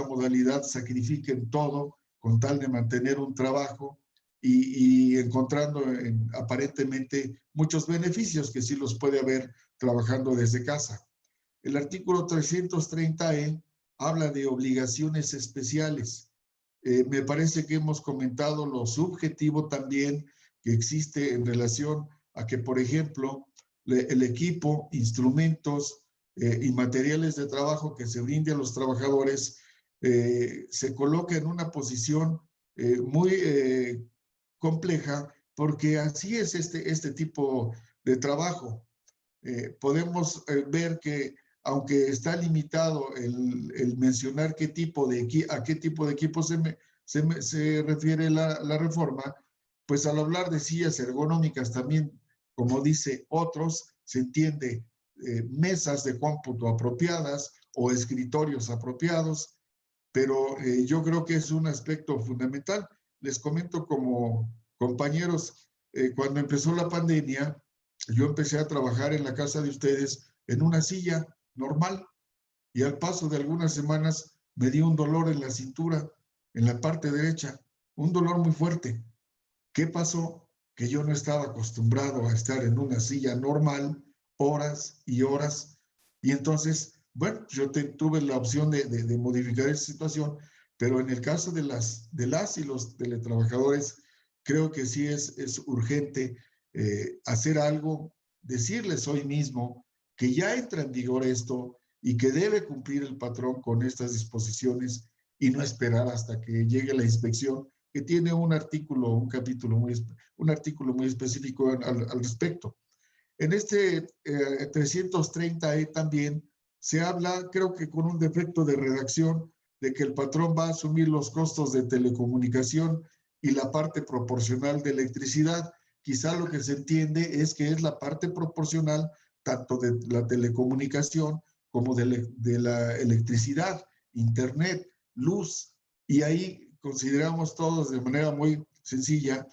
modalidad sacrifiquen todo con tal de mantener un trabajo y encontrando aparentemente muchos beneficios que sí los puede haber trabajando desde casa. El artículo 330E habla de obligaciones especiales. Me parece que hemos comentado lo subjetivo también que existe en relación a que, por ejemplo, el equipo, instrumentos y materiales de trabajo que se brinde a los trabajadores se coloca en una posición muy compleja, porque así es este tipo de trabajo. Podemos ver que aunque está limitado el mencionar a qué tipo de equipo se refiere la reforma, pues al hablar de sillas ergonómicas también, como dice otros, se entiende mesas de cómputo apropiadas o escritorios apropiados, pero yo creo que es un aspecto fundamental. Les comento como compañeros, cuando empezó la pandemia, yo empecé a trabajar en la casa de ustedes en una silla normal, y al paso de algunas semanas me dio un dolor en la cintura, en la parte derecha, un dolor muy fuerte. ¿Qué pasó? Que yo no estaba acostumbrado a estar en una silla normal horas y horas, y entonces, bueno, yo tuve la opción de modificar esa situación, pero en el caso de las y los teletrabajadores, creo que sí es urgente hacer algo, decirles hoy mismo que ya entra en vigor esto y que debe cumplir el patrón con estas disposiciones y no esperar hasta que llegue la inspección, que tiene un artículo muy específico al respecto. En este 330E también se habla, creo que con un defecto de redacción, de que el patrón va a asumir los costos de telecomunicación y la parte proporcional de electricidad. Quizá lo que se entiende es que es la parte proporcional tanto de la telecomunicación como de la electricidad, internet, luz. Y ahí consideramos todos de manera muy sencilla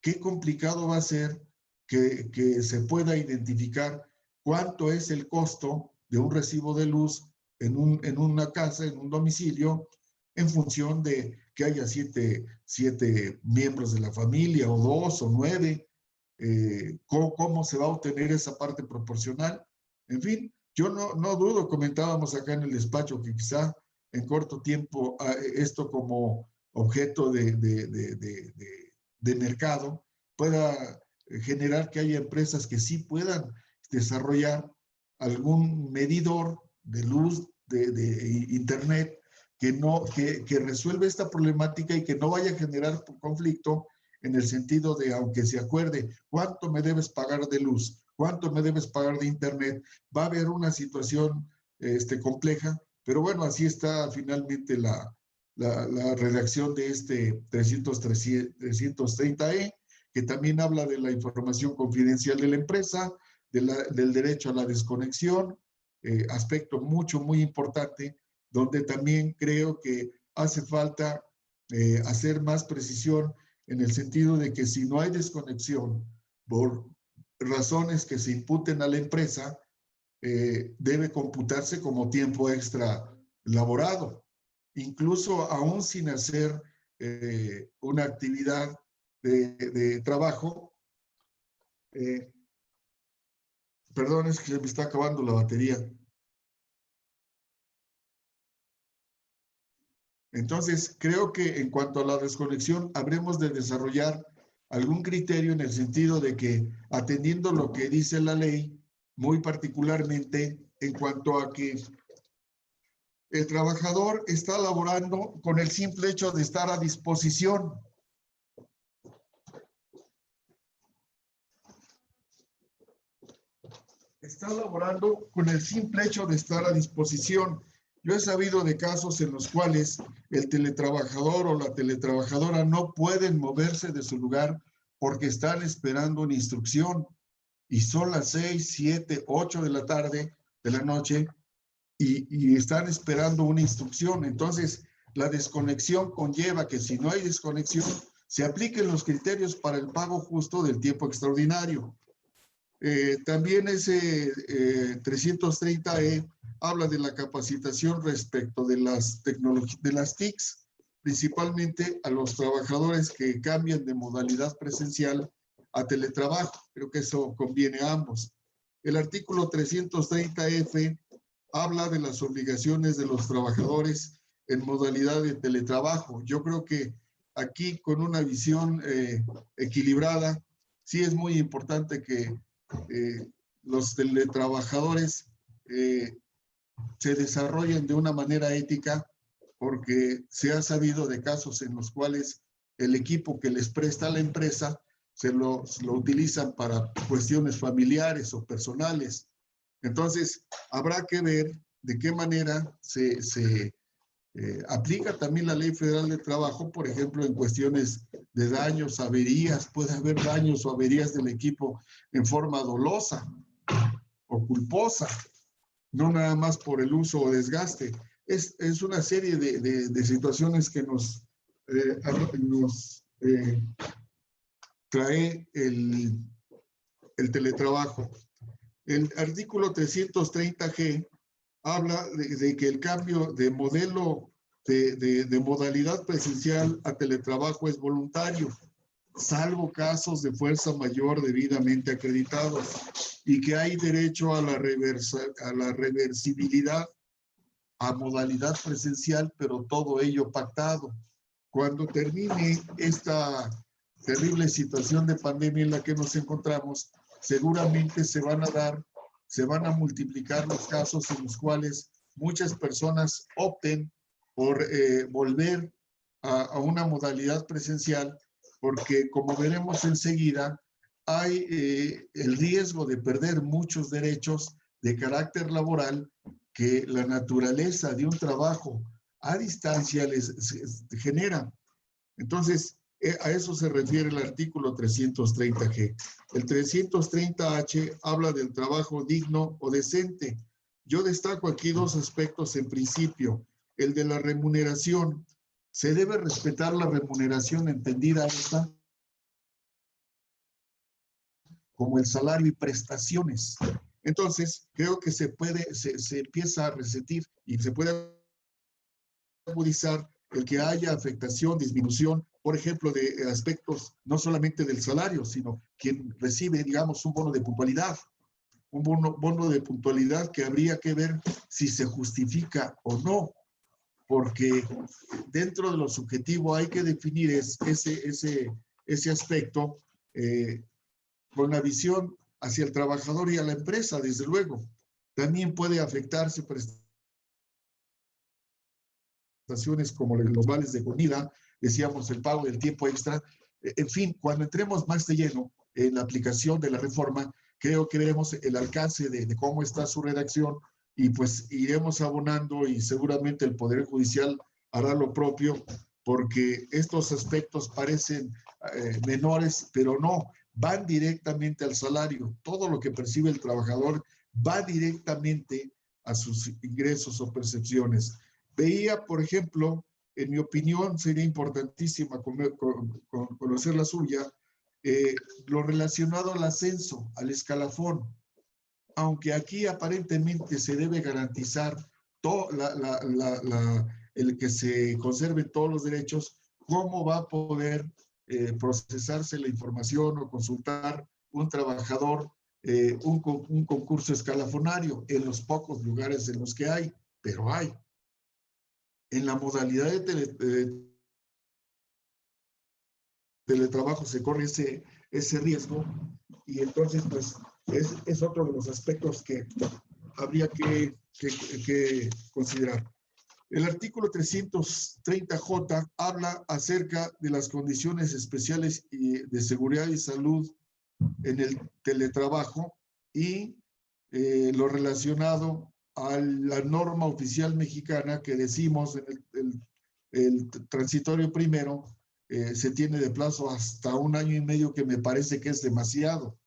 qué complicado va a ser que se pueda identificar cuánto es el costo de un recibo de luz en una casa, en un domicilio, en función de que haya siete miembros de la familia, o 2 o 9, cómo se va a obtener esa parte proporcional. En fin, yo no dudo, comentábamos acá en el despacho, que quizá en corto tiempo esto como objeto de mercado pueda generar que haya empresas que sí puedan desarrollar algún medidor de luz, de internet, que resuelva esta problemática y que no vaya a generar conflicto en el sentido de, aunque se acuerde cuánto me debes pagar de luz, cuánto me debes pagar de internet, va a haber una situación compleja, pero bueno, así está finalmente la redacción de este 330E, que también habla de la información confidencial de la empresa, del derecho a la desconexión, aspecto muy importante, donde también creo que hace falta hacer más precisión en el sentido de que si no hay desconexión por razones que se imputen a la empresa, debe computarse como tiempo extra laborado, incluso aún sin hacer una actividad de trabajo. Perdón, es que se me está acabando la batería. Entonces, creo que en cuanto a la desconexión, habremos de desarrollar algún criterio en el sentido de que, atendiendo lo que dice la ley, muy particularmente en cuanto a que el trabajador está laborando con el simple hecho de estar a disposición. Está laborando con el simple hecho de estar a disposición. Yo he sabido de casos en los cuales el teletrabajador o la teletrabajadora no pueden moverse de su lugar porque están esperando una instrucción y son las 6, 7, 8 de la tarde, de la noche, y están esperando una instrucción. Entonces, la desconexión conlleva que si no hay desconexión, se apliquen los criterios para el pago justo del tiempo extraordinario. También ese 330E habla de la capacitación respecto de las tecnologías, de las TICs, principalmente a los trabajadores que cambian de modalidad presencial a teletrabajo. Creo que eso conviene a ambos. El artículo 330F habla de las obligaciones de los trabajadores en modalidad de teletrabajo. Yo creo que aquí, con una visión equilibrada, sí es muy importante que los teletrabajadores se desarrollen de una manera ética, porque se ha sabido de casos en los cuales el equipo que les presta la empresa lo utilizan para cuestiones familiares o personales. Entonces, habrá que ver de qué manera se aplica también la Ley Federal del Trabajo, por ejemplo, en cuestiones de daños, averías. Puede haber daños o averías del equipo en forma dolosa o culposa, no nada más por el uso o desgaste. Es una serie de situaciones que nos trae el teletrabajo. El artículo 330G habla de que el cambio de modelo de modalidad presencial a teletrabajo es voluntario, salvo casos de fuerza mayor debidamente acreditados, y que hay derecho a la reversibilidad a modalidad presencial, pero todo ello pactado. Cuando termine esta terrible situación de pandemia en la que nos encontramos, seguramente se van a multiplicar los casos en los cuales muchas personas opten por volver a una modalidad presencial, porque, como veremos enseguida, hay el riesgo de perder muchos derechos de carácter laboral que la naturaleza de un trabajo a distancia les genera. Entonces, a eso se refiere el artículo 330G. El 330H habla del trabajo digno o decente. Yo destaco aquí dos aspectos en principio. El de la remuneración. Se debe respetar la remuneración entendida esta como el salario y prestaciones. Entonces, creo que se empieza a resentir y se puede agudizar el que haya afectación, disminución, por ejemplo, de aspectos no solamente del salario, sino quien recibe, digamos, un bono de puntualidad. Un bono de puntualidad que habría que ver si se justifica o no, porque dentro de lo subjetivo hay que definir ese aspecto con la visión hacia el trabajador y a la empresa, desde luego. También puede afectarse prestaciones como los vales de comida, decíamos el pago del tiempo extra. En fin, cuando entremos más de lleno en la aplicación de la reforma, creo que veremos el alcance de cómo está su redacción y pues iremos abonando y seguramente el Poder Judicial hará lo propio porque estos aspectos parecen menores, pero no, van directamente al salario. Todo lo que percibe el trabajador va directamente a sus ingresos o percepciones. Veía, por ejemplo, en mi opinión, sería importantísima conocer la suya, lo relacionado al ascenso, al escalafón. Aunque aquí aparentemente se debe garantizar el que se conserven todos los derechos, ¿cómo va a poder procesarse la información o consultar un trabajador un concurso escalafonario en los pocos lugares en los que hay? Pero hay. En la modalidad de teletrabajo se corre ese riesgo y entonces pues es otro de los aspectos que habría que considerar. El artículo 330J habla acerca de las condiciones especiales de seguridad y salud en el teletrabajo y lo relacionado a la norma oficial mexicana que decimos en el transitorio primero, se tiene de plazo hasta 1 año y medio, que me parece que es demasiado.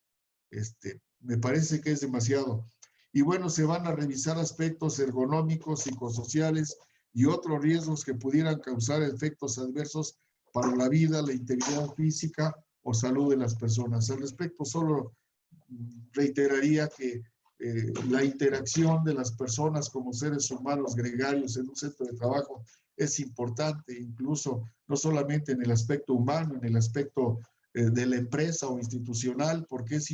Me parece que es demasiado. Y bueno, se van a revisar aspectos ergonómicos, psicosociales y otros riesgos que pudieran causar efectos adversos para la vida, la integridad física o salud de las personas. Al respecto, solo reiteraría que la interacción de las personas como seres humanos gregarios en un centro de trabajo es importante, incluso no solamente en el aspecto humano, en el aspecto de la empresa o institucional, porque es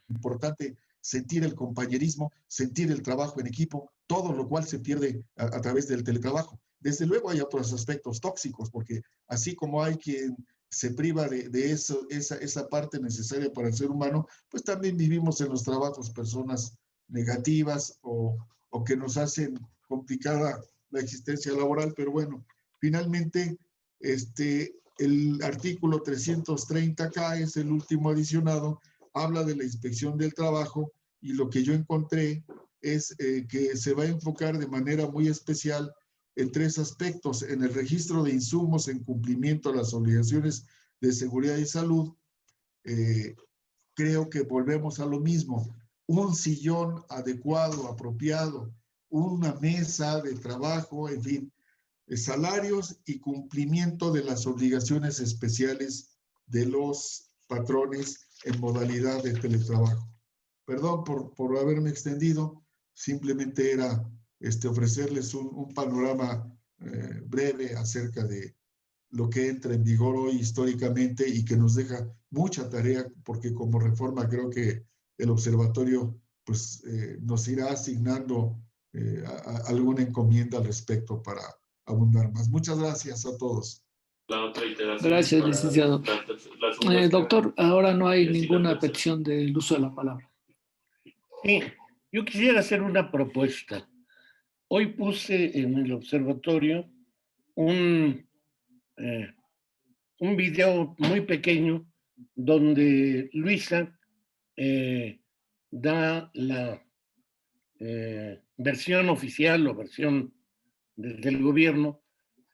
importante sentir el compañerismo, sentir el trabajo en equipo, todo lo cual se pierde a través del teletrabajo. Desde luego hay otros aspectos tóxicos, porque así como hay quien se priva de eso, esa parte necesaria para el ser humano, pues también vivimos en los trabajos personas negativas o que nos hacen complicada la existencia laboral. Pero bueno, finalmente el artículo 330K es el último adicionado, habla de la inspección del trabajo y lo que yo encontré es que se va a enfocar de manera muy especial en 3 aspectos: en el registro de insumos en cumplimiento a las obligaciones de seguridad y salud. Creo que volvemos a lo mismo: un sillón adecuado, apropiado, una mesa de trabajo, en fin, salarios y cumplimiento de las obligaciones especiales de los patrones en modalidad de teletrabajo. Perdón por haberme extendido, simplemente era ofrecerles un panorama breve acerca de lo que entra en vigor hoy históricamente y que nos deja mucha tarea, porque como reforma creo que el observatorio pues nos irá asignando alguna encomienda al respecto para abundar más. Muchas gracias a todos. Gracias, licenciado. Doctor, ahora no hay ninguna petición del uso de la palabra. Sí, yo quisiera hacer una propuesta. Hoy puse en el observatorio un video muy pequeño donde Luisa da la versión oficial o versión del gobierno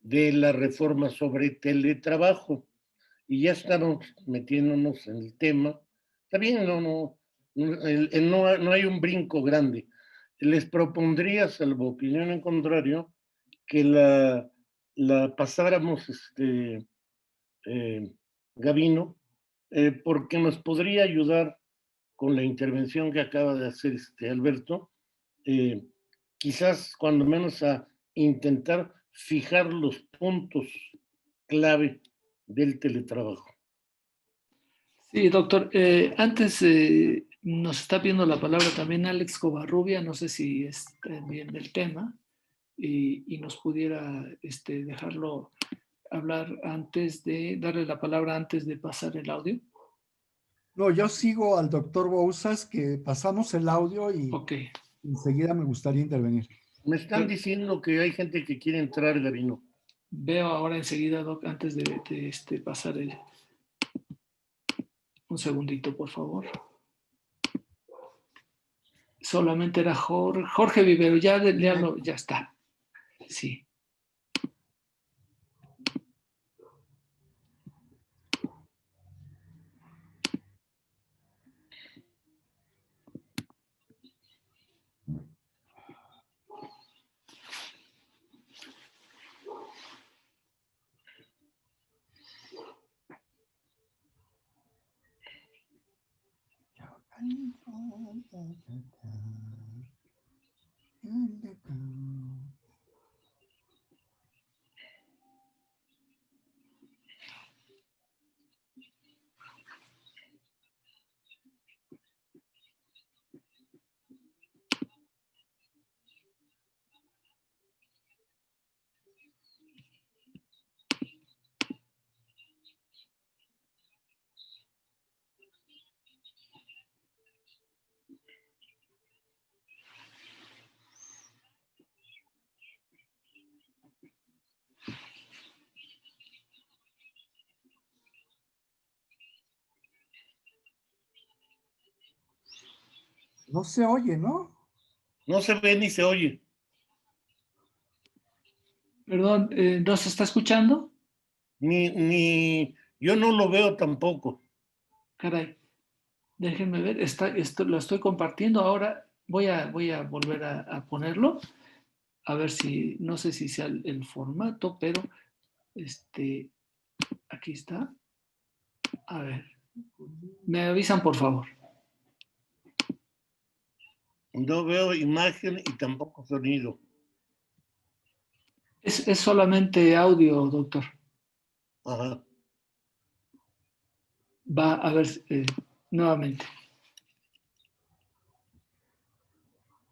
de la reforma sobre teletrabajo. Y ya estamos metiéndonos en el tema. Está bien, no hay un brinco grande. Les propondría, salvo opinión en contrario, que la pasáramos, Gavino, porque nos podría ayudar con la intervención que acaba de hacer Alberto, quizás cuando menos a intentar fijar los puntos clave del teletrabajo. Sí, doctor. Antes nos está pidiendo la palabra también Alex Covarrubia, no sé si es bien del tema, y nos pudiera dejarlo hablar antes de, darle la palabra antes de pasar el audio? No, yo sigo al doctor Bouzas, que pasamos el audio y Ok. enseguida me gustaría intervenir. Me están diciendo que hay gente que quiere entrar, Gabino. Veo ahora enseguida, Doc, antes de pasar el... Un segundito, por favor. Solamente era Jorge Vivero, ya está. Sí. No se oye, ¿no? No se ve ni se oye. Perdón, ¿no se está escuchando? Yo no lo veo tampoco. Caray, déjenme ver, lo estoy compartiendo ahora. Voy a volver a ponerlo. A ver si, no sé si sea el formato, pero aquí está. A ver, me avisan, por favor. No veo imagen y tampoco sonido. Es solamente audio, doctor. Ajá. Va a ver nuevamente.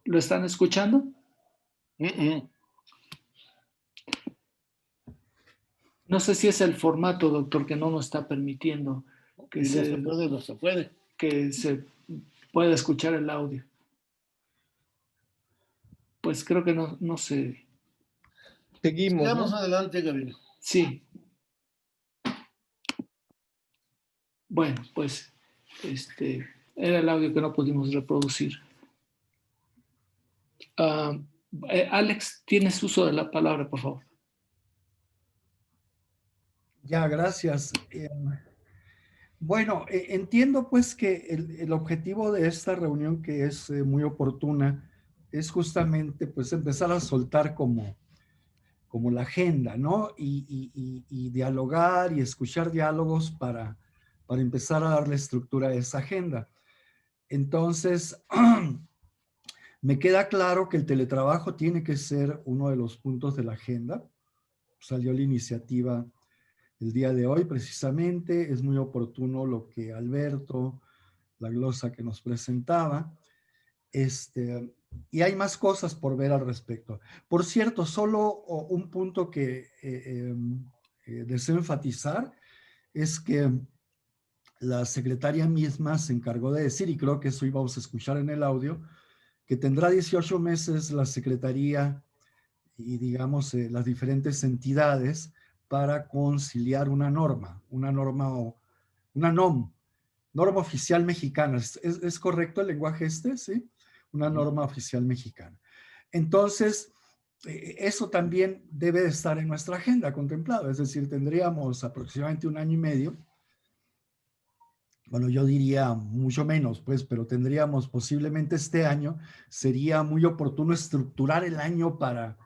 ¿Lo están escuchando? No sé si es el formato, doctor, que no nos está permitiendo que no se puede. Que se pueda escuchar el audio. Pues creo que no se... Seguimos, Sigamos ¿no? adelante, Gabino. Sí. Bueno, pues era el audio que no pudimos reproducir. Alex, tienes uso de la palabra, por favor. Ya, gracias. Bueno, entiendo pues que el objetivo de esta reunión, que es muy oportuna, es justamente pues empezar a soltar como la agenda, ¿no? Y dialogar y escuchar diálogos para empezar a darle estructura a esa agenda. Entonces, me queda claro que el teletrabajo tiene que ser uno de los puntos de la agenda. Salió la iniciativa el día de hoy precisamente, es muy oportuno lo que Alberto, la glosa que nos presentaba, y hay más cosas por ver al respecto. Por cierto, solo un punto que deseo enfatizar es que la secretaria misma se encargó de decir, y creo que eso íbamos a escuchar en el audio, que tendrá 18 meses la secretaría y digamos las diferentes entidades para conciliar una norma norma oficial mexicana. ¿Es correcto el lenguaje sí? Una norma oficial mexicana. Entonces, eso también debe de estar en nuestra agenda contemplado, es decir, tendríamos aproximadamente 1 año y medio, bueno, yo diría mucho menos, pues, pero tendríamos posiblemente este año, sería muy oportuno estructurar el año para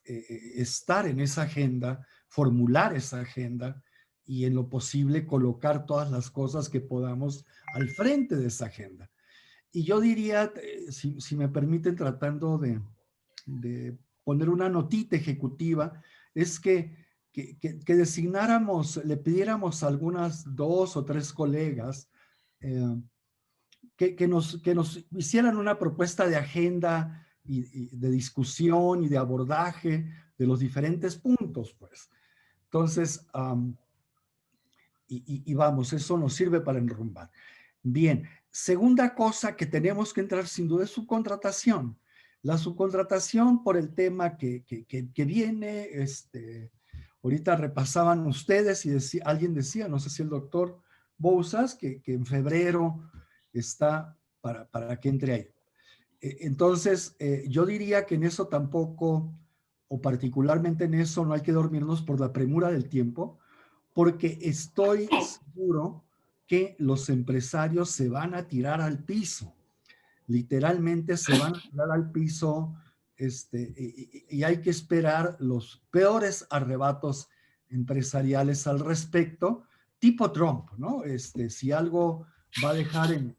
estar en esa agenda, formular esa agenda y en lo posible colocar todas las cosas que podamos al frente de esa agenda. Y yo diría, si me permiten, tratando de poner una notita ejecutiva, es que designáramos, le pidiéramos a algunas 2 o 3 colegas que nos hicieran una propuesta de agenda y de discusión y de abordaje de los diferentes puntos, pues. Entonces, y vamos, eso nos sirve para enrumbar. Bien, segunda cosa que tenemos que entrar sin duda es subcontratación. La subcontratación por el tema que viene, ahorita repasaban ustedes y alguien decía, no sé si el doctor Bouzas, que en febrero está para que entre ahí. Entonces, yo diría que en eso tampoco, o particularmente en eso, no hay que dormirnos por la premura del tiempo, porque estoy seguro que los empresarios se van a tirar al piso. Literalmente se van a tirar al piso, y hay que esperar los peores arrebatos empresariales al respecto, tipo Trump, ¿no? Si algo va a dejar en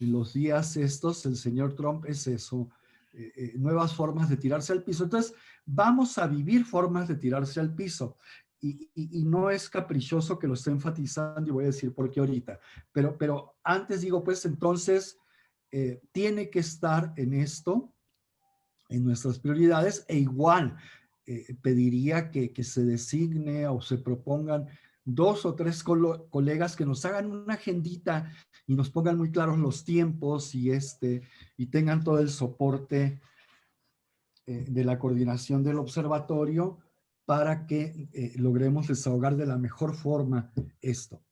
los días estos, el señor Trump es eso, nuevas formas de tirarse al piso. Entonces, vamos a vivir formas de tirarse al piso. Y no es caprichoso que lo esté enfatizando y voy a decir por qué ahorita. Pero antes digo, pues entonces, tiene que estar en esto, en nuestras prioridades, e igual pediría que se designe o se propongan 2 o 3 colegas que nos hagan una agendita y nos pongan muy claros los tiempos y tengan todo el soporte de la coordinación del observatorio para que logremos desahogar de la mejor forma esto.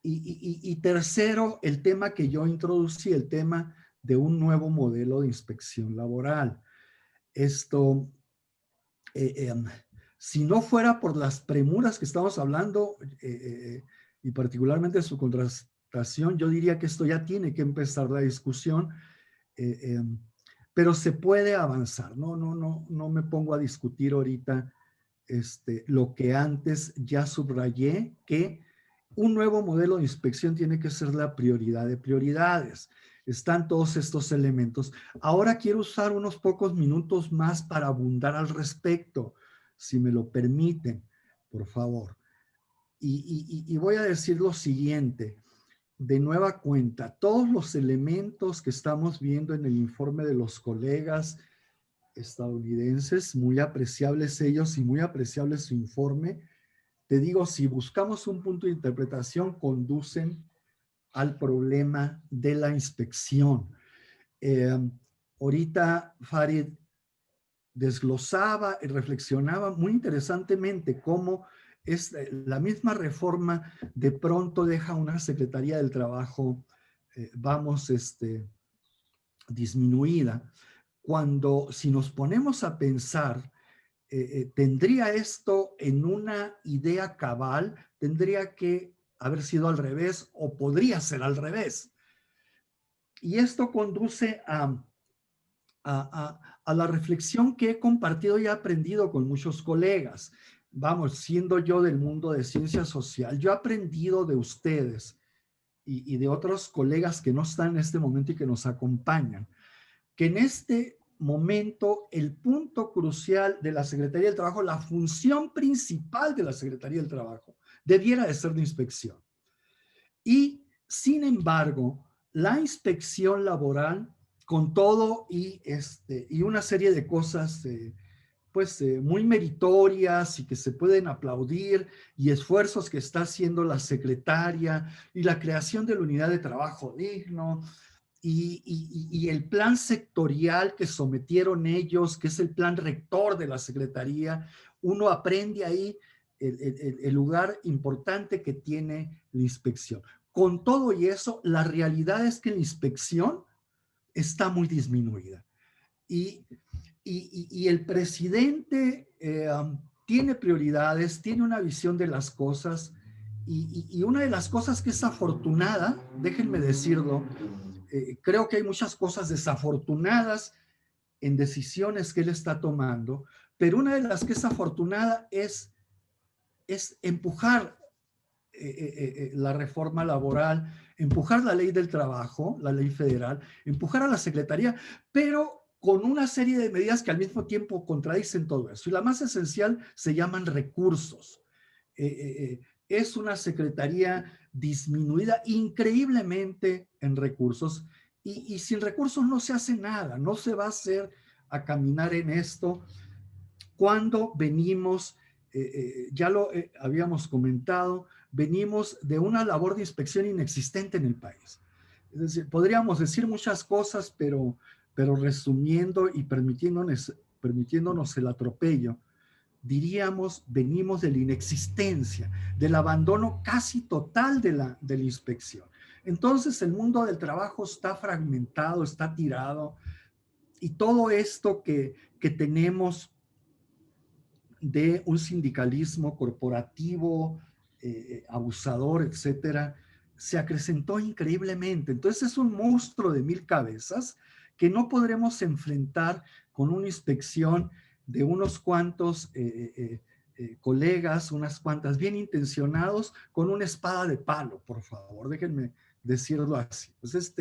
Y tercero, el tema que yo introducí, el tema de un nuevo modelo de inspección laboral. Esto, si no fuera por las premuras que estamos hablando, y particularmente su contratación, yo diría que esto ya tiene que empezar la discusión, pero se puede avanzar. No me pongo a discutir ahorita lo que antes ya subrayé, que un nuevo modelo de inspección tiene que ser la prioridad de prioridades. Están todos estos elementos. Ahora quiero usar unos pocos minutos más para abundar al respecto, si me lo permiten, por favor. Y voy a decir lo siguiente, de nueva cuenta, todos los elementos que estamos viendo en el informe de los colegas estadounidenses, muy apreciables ellos y muy apreciable su informe, te digo, si buscamos un punto de interpretación, conducen al problema de la inspección. Ahorita Farid desglosaba y reflexionaba muy interesantemente cómo la misma reforma de pronto deja una Secretaría del Trabajo, disminuida, cuando si nos ponemos a pensar, ¿tendría esto en una idea cabal? Tendría que haber sido al revés o podría ser al revés. Y esto conduce a la reflexión que he compartido y aprendido con muchos colegas. Vamos, siendo yo del mundo de ciencia social, yo he aprendido de ustedes y de otros colegas que no están en este momento y que nos acompañan, que en este momento el punto crucial de la Secretaría del Trabajo, la función principal de la Secretaría del Trabajo, debiera de ser de inspección. Y, sin embargo, la inspección laboral, con todo y una serie de cosas muy meritorias y que se pueden aplaudir, y esfuerzos que está haciendo la secretaria, y la creación de la unidad de trabajo digno, y el plan sectorial que sometieron ellos, que es el plan rector de la Secretaría, uno aprende ahí el lugar importante que tiene la inspección. Con todo y eso, la realidad es que la inspección está muy disminuida. Y el presidente tiene prioridades, tiene una visión de las cosas, y una de las cosas que es afortunada, déjenme decirlo, creo que hay muchas cosas desafortunadas en decisiones que él está tomando, pero una de las que es afortunada es empujar la reforma laboral, empujar la ley del trabajo, la ley federal, empujar a la Secretaría, pero con una serie de medidas que al mismo tiempo contradicen todo eso. Y la más esencial se llaman recursos. Es una Secretaría disminuida increíblemente en recursos, y sin recursos no se hace nada, no se va a hacer a caminar en esto cuando venimos ya lo habíamos comentado, venimos de una labor de inspección inexistente en el país. Es decir, podríamos decir muchas cosas, pero resumiendo y permitiéndonos el atropello, diríamos, venimos de la inexistencia, del abandono casi total de la inspección. Entonces, el mundo del trabajo está fragmentado, está tirado, y todo esto que tenemos de un sindicalismo corporativo, abusador, etcétera, se acrecentó increíblemente. Entonces es un monstruo de 1000 cabezas que no podremos enfrentar con una inspección de unos cuantos colegas, unas cuantas bien intencionados, con una espada de palo, por favor, déjenme decirlo así. Pues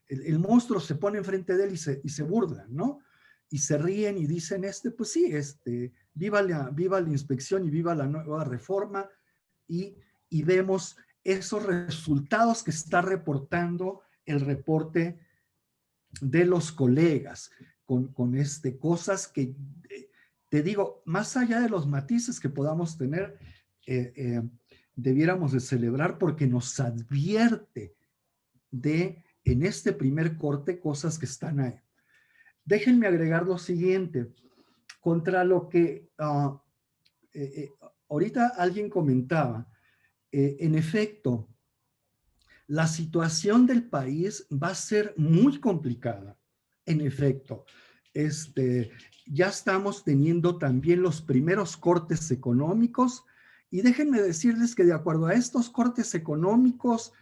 el monstruo se pone enfrente de él y se burlan, ¿no? Y se ríen y dicen, pues sí, viva la inspección y viva la nueva reforma, y vemos esos resultados que está reportando el reporte de los colegas, con cosas que, te digo, más allá de los matices que podamos tener, debiéramos de celebrar, porque nos advierte en este primer corte, cosas que están ahí. Déjenme agregar lo siguiente, contra lo que ahorita alguien comentaba. En efecto, la situación del país va a ser muy complicada. En efecto, ya estamos teniendo también los primeros cortes económicos, y déjenme decirles que de acuerdo a estos cortes económicos,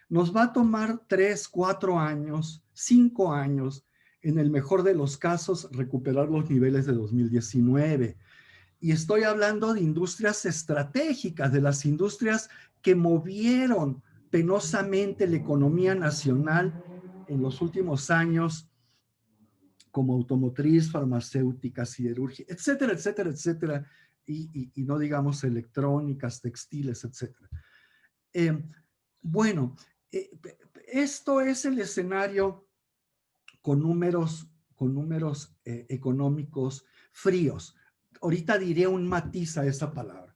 nos va a tomar 3, 4 años, 5 años, en el mejor de los casos, recuperar los niveles de 2019. Y estoy hablando de industrias estratégicas, de las industrias que movieron penosamente la economía nacional en los últimos años, como automotriz, farmacéutica, siderurgia, etcétera, etcétera, etcétera, y no digamos electrónicas, textiles, etcétera. Bueno, esto es el escenario con números económicos fríos. Ahorita diré un matiz a esa palabra.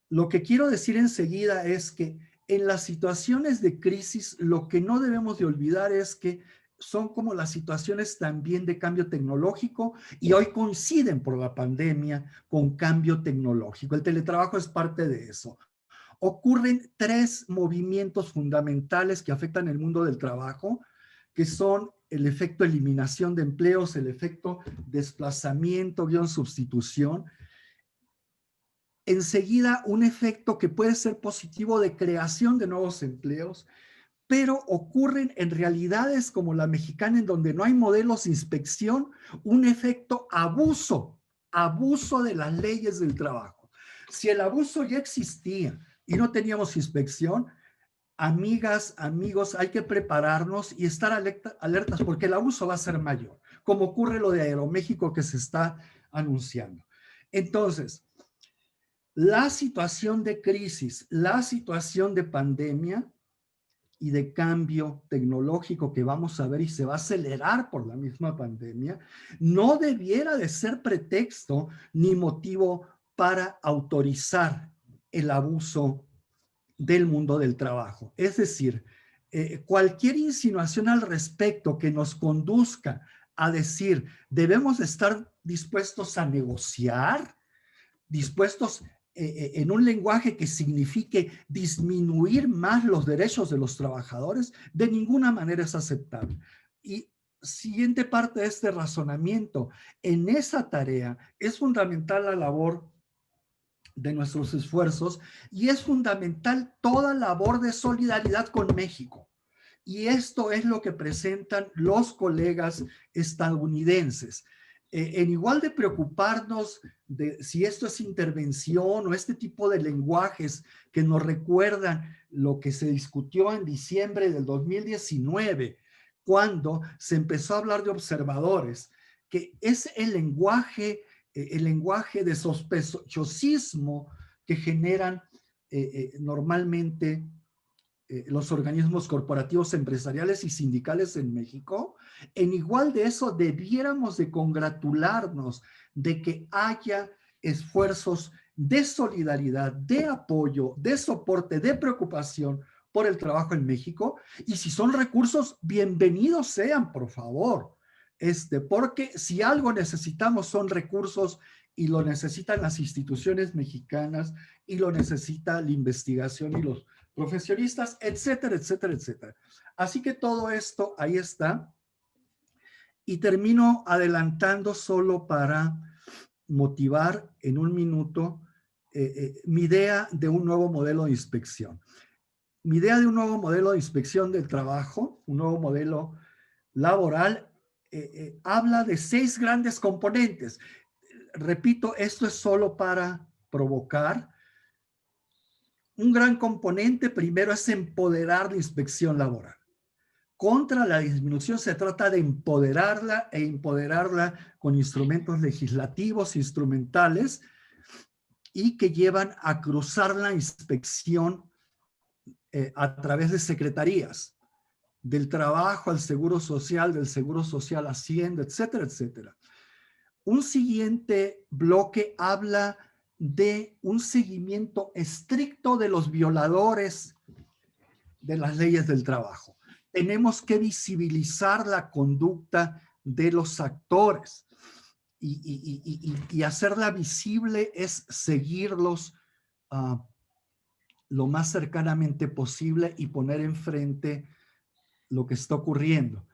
Lo que quiero decir enseguida es que en las situaciones de crisis, lo que no debemos de olvidar es que son como las situaciones también de cambio tecnológico, y hoy coinciden por la pandemia con cambio tecnológico. El teletrabajo es parte de eso. Ocurren 3 movimientos fundamentales que afectan el mundo del trabajo, que son el efecto eliminación de empleos, el efecto desplazamiento, sustitución. Enseguida, un efecto que puede ser positivo de creación de nuevos empleos, pero ocurren en realidades como la mexicana, en donde no hay modelos de inspección, un efecto abuso de las leyes del trabajo. Si el abuso ya existía y no teníamos inspección, amigas, amigos, hay que prepararnos y estar alertas, porque el abuso va a ser mayor, como ocurre lo de Aeroméxico que se está anunciando. Entonces, la situación de crisis, la situación de pandemia y de cambio tecnológico que vamos a ver y se va a acelerar por la misma pandemia, no debiera de ser pretexto ni motivo para autorizar el abuso del mundo del trabajo. Es decir, cualquier insinuación al respecto que nos conduzca a decir debemos estar dispuestos a negociar, dispuestos en un lenguaje que signifique disminuir más los derechos de los trabajadores, de ninguna manera es aceptable. Y siguiente parte de este razonamiento, en esa tarea es fundamental la labor de nuestros esfuerzos, y es fundamental toda labor de solidaridad con México. Y esto es lo que presentan los colegas estadounidenses. En igual de preocuparnos de si esto es intervención o este tipo de lenguajes que nos recuerdan lo que se discutió en diciembre del 2019, cuando se empezó a hablar de observadores, que es el lenguaje de sospechosismo que generan normalmente los organismos corporativos, empresariales y sindicales en México. En igual de eso, debiéramos de congratularnos de que haya esfuerzos de solidaridad, de apoyo, de soporte, de preocupación por el trabajo en México. Y si son recursos, bienvenidos sean, por favor. Porque si algo necesitamos son recursos, y lo necesitan las instituciones mexicanas, y lo necesita la investigación y los profesionistas, etcétera, etcétera, etcétera. Así que todo esto ahí está. Y termino adelantando solo para motivar en un minuto mi idea de un nuevo modelo de inspección. Mi idea de un nuevo modelo de inspección del trabajo, un nuevo modelo laboral, habla de 6 grandes componentes. Repito, esto es solo para provocar. Un gran componente primero es empoderar la inspección laboral. Contra la disminución se trata de empoderarla e empoderarla con instrumentos legislativos, instrumentales, y que llevan a cruzar la inspección a través de secretarías, del trabajo al seguro social, del seguro social a Hacienda, etcétera, etcétera. Un siguiente bloque habla de un seguimiento estricto de los violadores de las leyes del trabajo. Tenemos que visibilizar la conducta de los actores y hacerla visible es seguirlos lo más cercanamente posible y poner enfrente lo que está ocurriendo.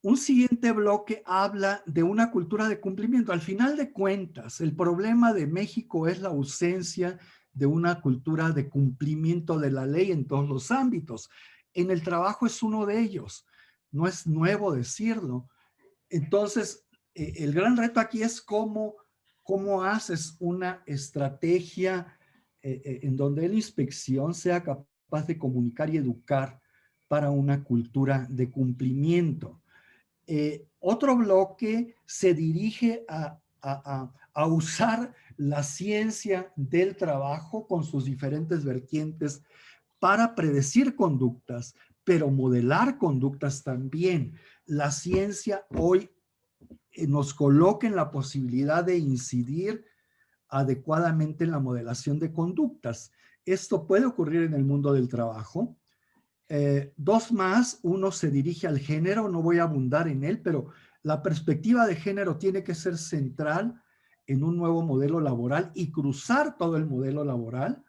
Un siguiente bloque habla de una cultura de cumplimiento. Al final de cuentas, el problema de México es la ausencia de una cultura de cumplimiento de la ley en todos los ámbitos. En el trabajo es uno de ellos. No es nuevo decirlo. Entonces, el gran reto aquí es cómo haces una estrategia en donde la inspección sea capaz de comunicar y educar para una cultura de cumplimiento. Otro bloque se dirige a usar la ciencia del trabajo con sus diferentes vertientes para predecir conductas, pero modelar conductas también. La ciencia hoy nos coloca en la posibilidad de incidir adecuadamente en la modelación de conductas. Esto puede ocurrir en el mundo del trabajo. 2 más, uno se dirige al género, no voy a abundar en él, pero la perspectiva de género tiene que ser central en un nuevo modelo laboral y cruzar todo el modelo laboral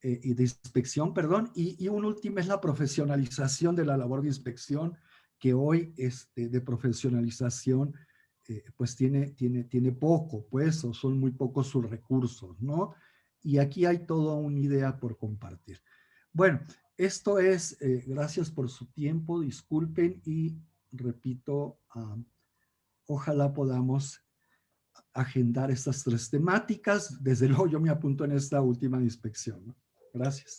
y de inspección, perdón, y un último es la profesionalización de la labor de inspección, que hoy de profesionalización pues tiene poco, pues, o son muy pocos sus recursos, ¿no? Y aquí hay toda una idea por compartir. Bueno, esto es, gracias por su tiempo, disculpen y repito, ojalá podamos agendar estas 3 temáticas. Desde luego yo me apunto en esta última inspección, ¿no? Gracias.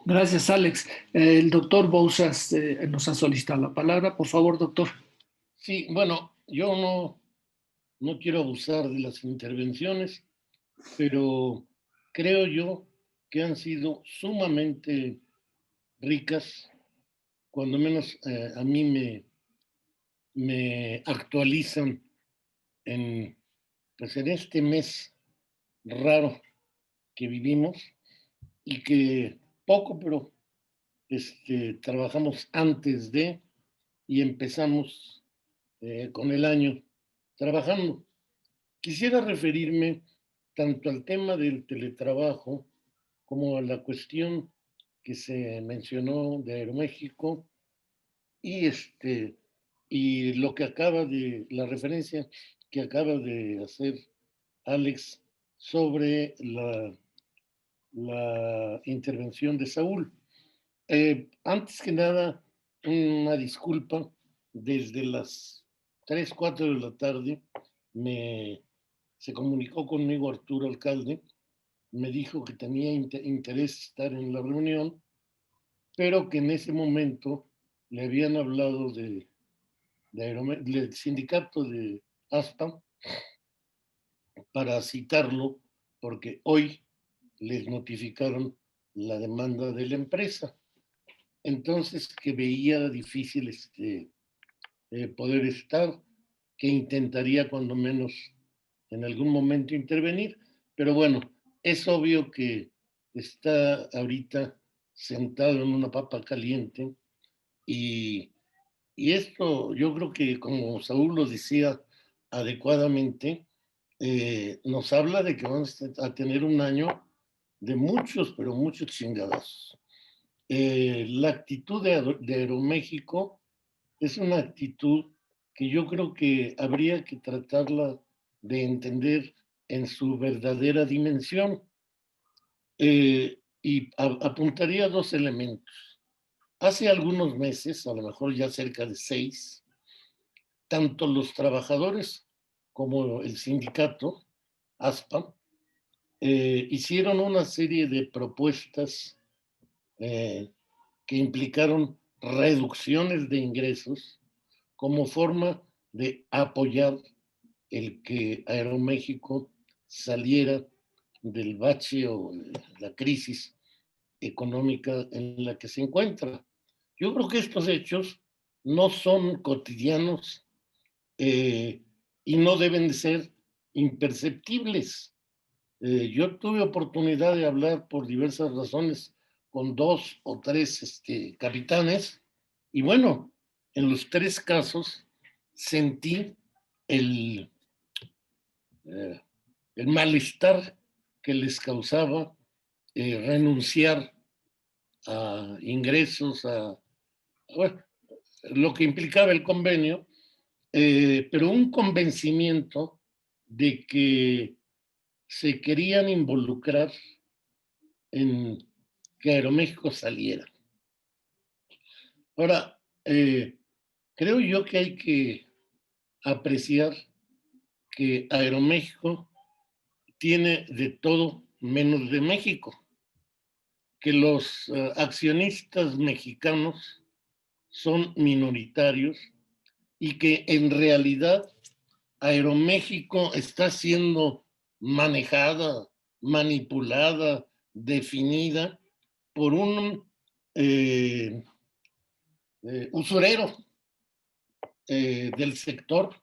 Gracias, Alex. El doctor Bouzas nos ha solicitado la palabra. Por favor, doctor. Sí, bueno, yo no quiero abusar de las intervenciones, pero creo yo que han sido sumamente ricas, cuando menos a mí me actualizan pues en este mes raro que vivimos y que poco, pero trabajamos antes de y empezamos con el año trabajando. Quisiera referirme tanto al tema del teletrabajo como a la cuestión que se mencionó de Aeroméxico y y lo que la referencia que acaba de hacer Alex sobre la intervención de Saúl. Antes que nada, una disculpa, desde las 3, 4 de la tarde se comunicó conmigo Arturo Alcalde, me dijo que tenía interés estar en la reunión, pero que en ese momento le habían hablado del sindicato de ASPA para citarlo, porque hoy les notificaron la demanda de la empresa. Entonces, que veía difícil poder estar, que intentaría cuando menos en algún momento intervenir, pero bueno, es obvio que está ahorita sentado en una papa caliente y esto yo creo que, como Saúl lo decía adecuadamente, nos habla de que vamos a tener un año de muchos, pero muchos chingadazos. La actitud de Aeroméxico es una actitud que yo creo que habría que tratarla de entender en su verdadera dimensión. Y apuntaría dos elementos. Hace algunos meses, a lo mejor ya cerca de 6, tanto los trabajadores como el sindicato, ASPA, hicieron una serie de propuestas que implicaron reducciones de ingresos como forma de apoyar el que Aeroméxico saliera del bache o la crisis económica en la que se encuentra. Yo creo que estos hechos no son cotidianos y no deben de ser imperceptibles. Yo tuve oportunidad de hablar por diversas razones con 2 o 3 capitanes y bueno, en los 3 casos sentí el, eh, el malestar que les causaba renunciar a ingresos, bueno, lo que implicaba el convenio, pero un convencimiento de que se querían involucrar en que Aeroméxico saliera. Ahora, creo yo que hay que apreciar que Aeroméxico tiene de todo menos de México, que los accionistas mexicanos son minoritarios y que en realidad Aeroméxico está siendo manejada, manipulada, definida por un usurero del sector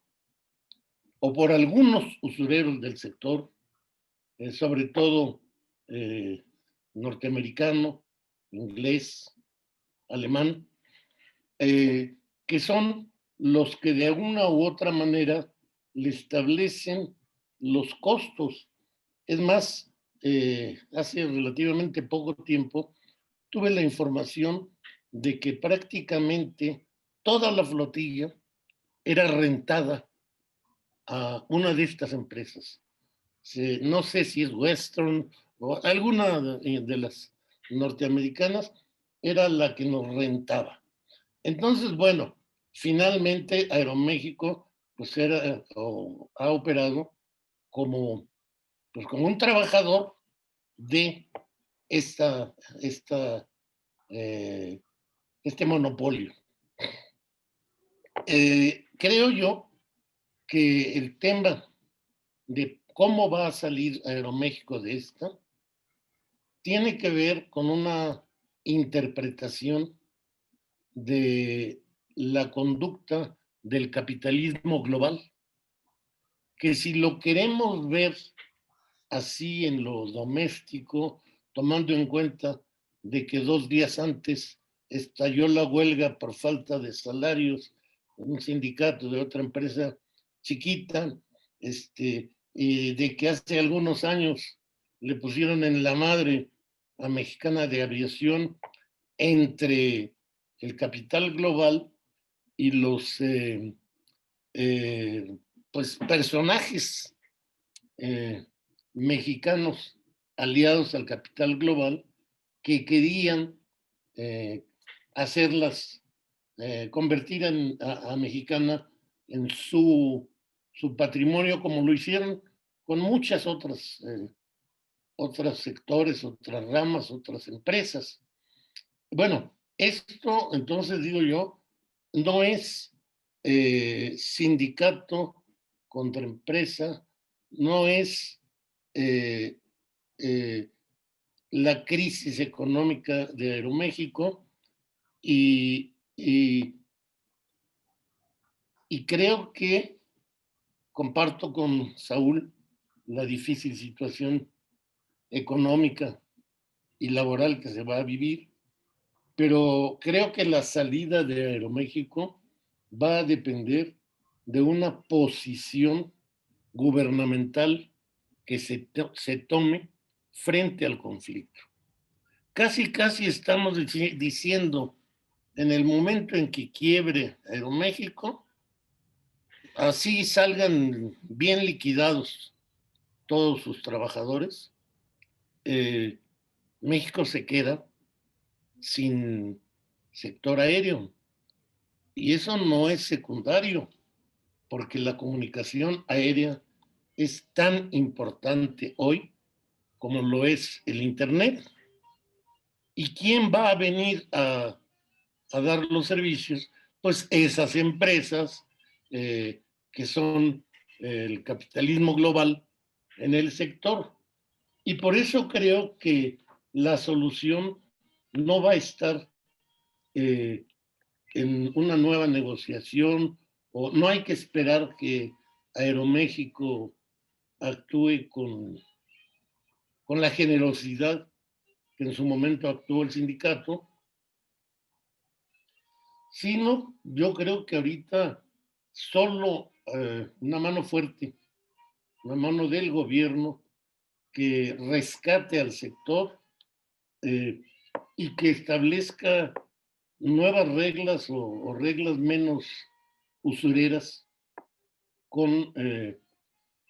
o por algunos usureros del sector, sobre todo norteamericano, inglés, alemán, que son los que de alguna u otra manera le establecen los costos. Es más, hace relativamente poco tiempo tuve la información de que prácticamente toda la flotilla era rentada a una de estas empresas. No sé si es Western o alguna de las norteamericanas, era la que nos rentaba. Entonces, bueno, finalmente Aeroméxico pues era o ha operado como, pues, como un trabajador de este monopolio. Creo yo que el tema de cómo va a salir Aeroméxico de esta tiene que ver con una interpretación de la conducta del capitalismo global, que si lo queremos ver así en lo doméstico, tomando en cuenta de que 2 días antes estalló la huelga por falta de salarios en un sindicato de otra empresa chiquita, y de que hace algunos años le pusieron en la madre a Mexicana de Aviación entre el capital global y los pues personajes mexicanos aliados al capital global que querían hacerlas, convertir a Mexicana en su patrimonio, como lo hicieron con muchas otros sectores, otras ramas, otras empresas. Bueno, esto, entonces digo yo, no es sindicato contra empresa, no es la crisis económica de Aeroméxico y creo que comparto con Saúl la difícil situación económica y laboral que se va a vivir, pero creo que la salida de Aeroméxico va a depender de una posición gubernamental que se tome frente al conflicto. Casi estamos diciendo, en el momento en que quiebre Aeroméxico, así salgan bien liquidados todos sus trabajadores, México se queda sin sector aéreo. Y eso no es secundario, porque la comunicación aérea es tan importante hoy como lo es el Internet. ¿Y quién va a venir a dar los servicios? Pues esas empresas que son el capitalismo global en el sector. Y por eso creo que la solución no va a estar en una nueva negociación, o no hay que esperar que Aeroméxico actúe con la generosidad que en su momento actuó el sindicato, sino yo creo que ahorita solo una mano fuerte, una mano del gobierno que rescate al sector y que establezca nuevas reglas o reglas menos usureras con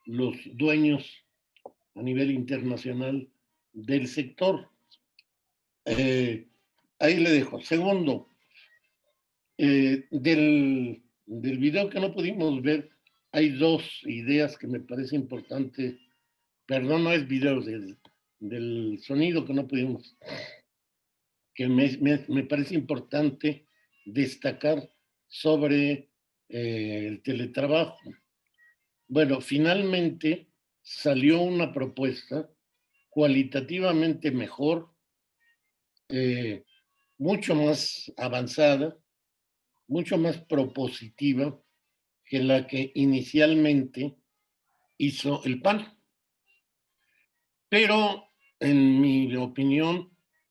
los dueños a nivel internacional del sector. Ahí le dejo. Segundo, del video que no pudimos ver, hay dos ideas que me parece importante. Perdón, no es video, del sonido que no pudimos, que me parece importante destacar sobre el teletrabajo. Bueno, finalmente salió una propuesta cualitativamente mejor, mucho más avanzada, mucho más propositiva que la que inicialmente hizo el PAN. Pero en mi opinión,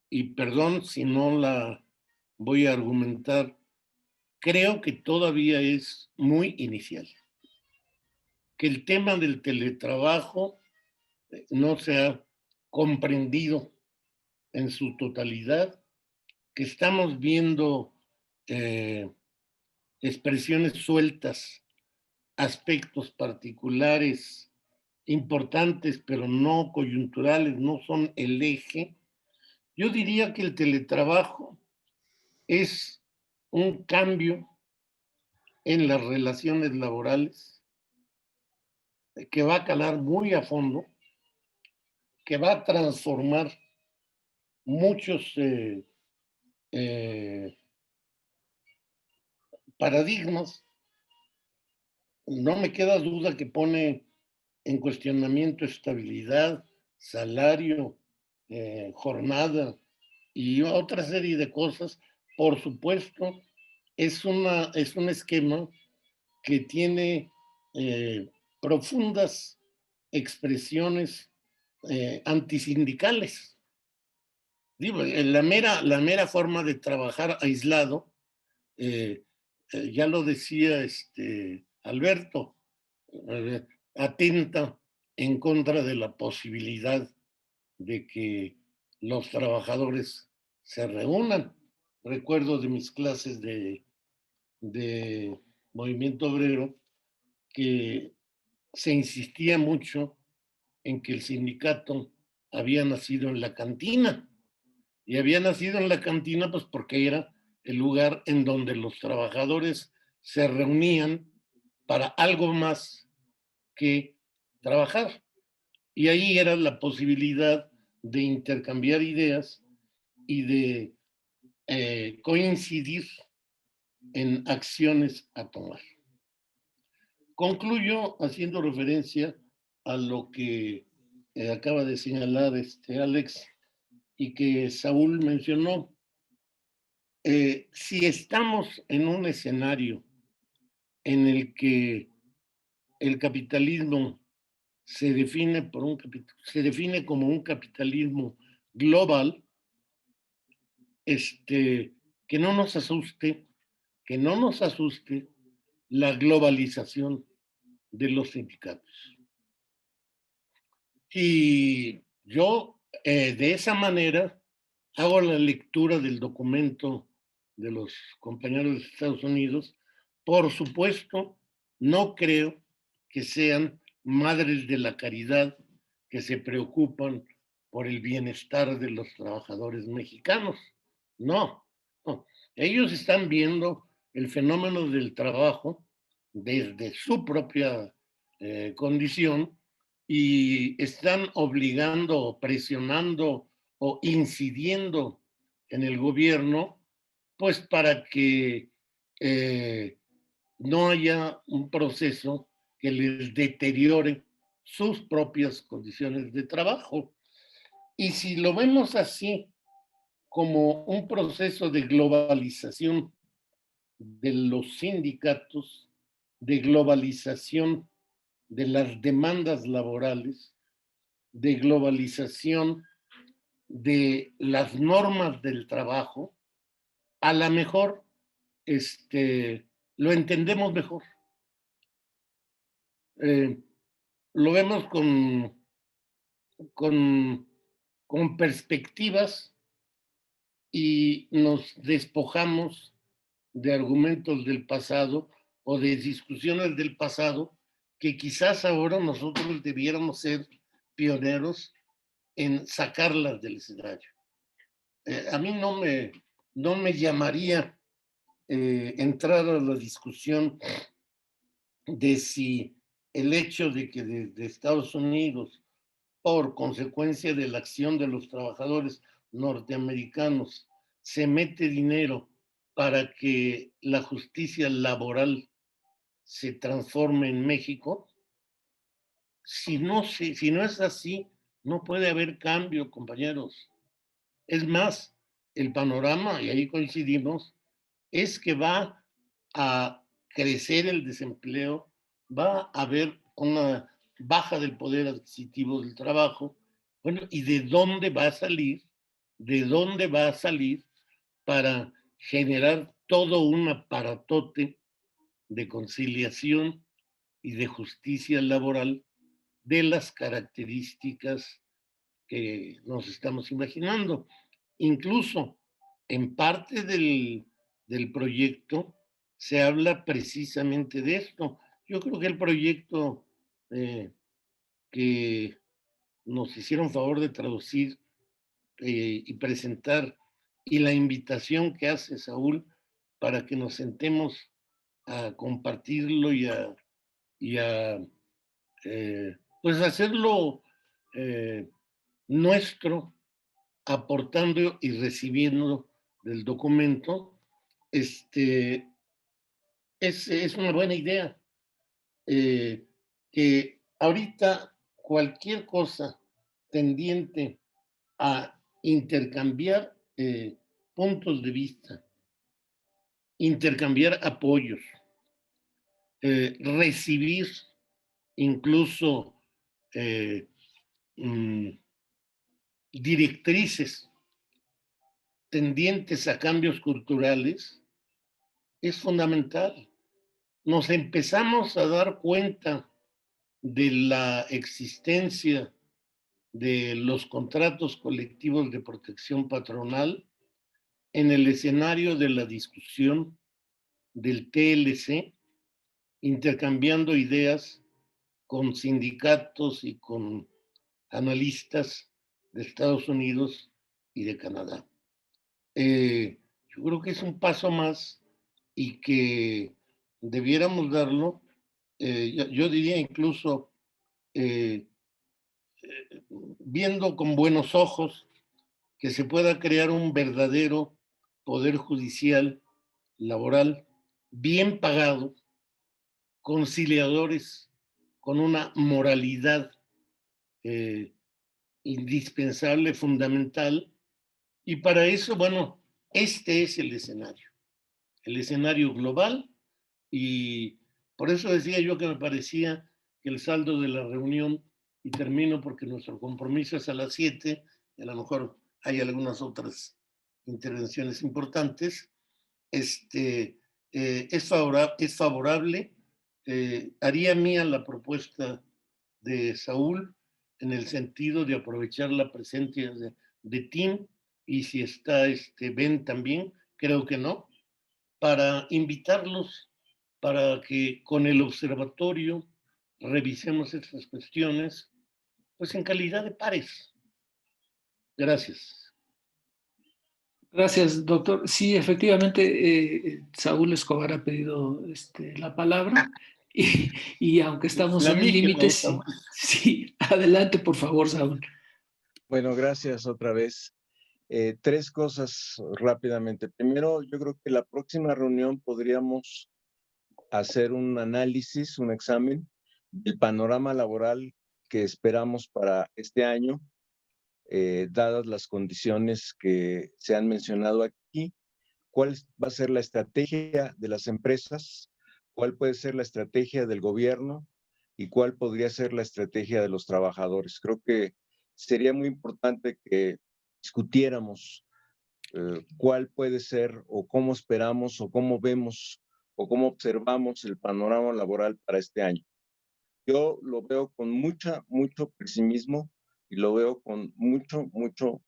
y perdón si no la voy a argumentar, creo que todavía es muy inicial. Que el tema del teletrabajo no se ha comprendido en su totalidad, que estamos viendo expresiones sueltas, aspectos particulares importantes, pero no coyunturales, no son el eje. Yo diría que el teletrabajo es un cambio en las relaciones laborales que va a calar muy a fondo, que va a transformar muchos paradigmas. No me queda duda que pone en cuestionamiento estabilidad, salario, jornada y otra serie de cosas. Por supuesto, es un esquema que tiene profundas expresiones antisindicales. Digo, la mera forma de trabajar aislado, ya lo decía Alberto, atenta en contra de la posibilidad de que los trabajadores se reúnan. Recuerdo de mis clases de movimiento obrero que se insistía mucho en que el sindicato había nacido en la cantina, y había nacido en la cantina pues porque era el lugar en donde los trabajadores se reunían para algo más que trabajar. Y ahí era la posibilidad de intercambiar ideas y de coincidir en acciones a tomar. Concluyo haciendo referencia a lo que acaba de señalar Alex y que Saúl mencionó. Si estamos en un escenario en el que el capitalismo se define como un capitalismo global, que no nos asuste la globalización de los sindicatos. Y yo, de esa manera, hago la lectura del documento de los compañeros de Estados Unidos. Por supuesto, no creo que sean madres de la caridad que se preocupan por el bienestar de los trabajadores mexicanos. No, no. Ellos están viendo el fenómeno del trabajo desde su propia condición y están obligando o presionando o incidiendo en el gobierno, pues para que no haya un proceso que les deteriore sus propias condiciones de trabajo. Y si lo vemos así, como un proceso de globalización de los sindicatos, de globalización de las demandas laborales, de globalización de las normas del trabajo, a lo mejor lo entendemos mejor. Lo vemos con perspectivas y nos despojamos de argumentos del pasado o de discusiones del pasado que quizás ahora nosotros debiéramos ser pioneros en sacarlas del escenario. A mí no me llamaría entrar a la discusión de si el hecho de que desde Estados Unidos, por consecuencia de la acción de los trabajadores norteamericanos, se mete dinero para que la justicia laboral se transforme en México. Si no es así, no puede haber cambio, compañeros. Es más, el panorama, y ahí coincidimos, es que va a crecer el desempleo, va a haber una baja del poder adquisitivo del trabajo. Bueno, ¿y de dónde va a salir? ¿De dónde va a salir para generar todo un aparatote de conciliación y de justicia laboral de las características que nos estamos imaginando? Incluso en parte del proyecto se habla precisamente de esto. Yo creo que el proyecto que nos hicieron favor de traducir y presentar, y la invitación que hace Saúl para que nos sentemos a compartirlo y a pues hacerlo nuestro, aportando y recibiendo del documento, es una buena idea. Que ahorita cualquier cosa tendiente a intercambiar puntos de vista, intercambiar apoyos, recibir incluso directrices tendientes a cambios culturales, es fundamental. Nos empezamos a dar cuenta de la existencia de los contratos colectivos de protección patronal en el escenario de la discusión del TLC, intercambiando ideas con sindicatos y con analistas de Estados Unidos y de Canadá. Yo creo que es un paso más y que debiéramos darlo. Yo diría incluso viendo con buenos ojos que se pueda crear un verdadero poder judicial laboral bien pagado, conciliadores con una moralidad indispensable, fundamental, y para eso, bueno, este es el escenario global, y por eso decía yo que me parecía que el saldo de la reunión y termino porque nuestro compromiso es a las 7, y a lo mejor hay algunas otras intervenciones importantes. Es favorable, haría mía la propuesta de Saúl en el sentido de aprovechar la presencia de Tim, y si está Ben también, creo que no, para invitarlos para que con el observatorio revisemos estas cuestiones, pues en calidad de pares. Gracias. Gracias, doctor. Sí, efectivamente, Saúl Escobar ha pedido la palabra y aunque estamos en el límite, sí, sí, adelante, por favor, Saúl. Bueno, gracias otra vez. Tres cosas rápidamente. Primero, yo creo que la próxima reunión podríamos hacer un análisis, un examen del panorama laboral que esperamos para este año, dadas las condiciones que se han mencionado aquí. ¿Cuál va a ser la estrategia de las empresas? ¿Cuál puede ser la estrategia del gobierno? ¿Y cuál podría ser la estrategia de los trabajadores? Creo que sería muy importante que discutiéramos cuál puede ser o cómo esperamos o cómo vemos o cómo observamos el panorama laboral para este año. Yo lo veo con mucho pesimismo y lo veo con mucho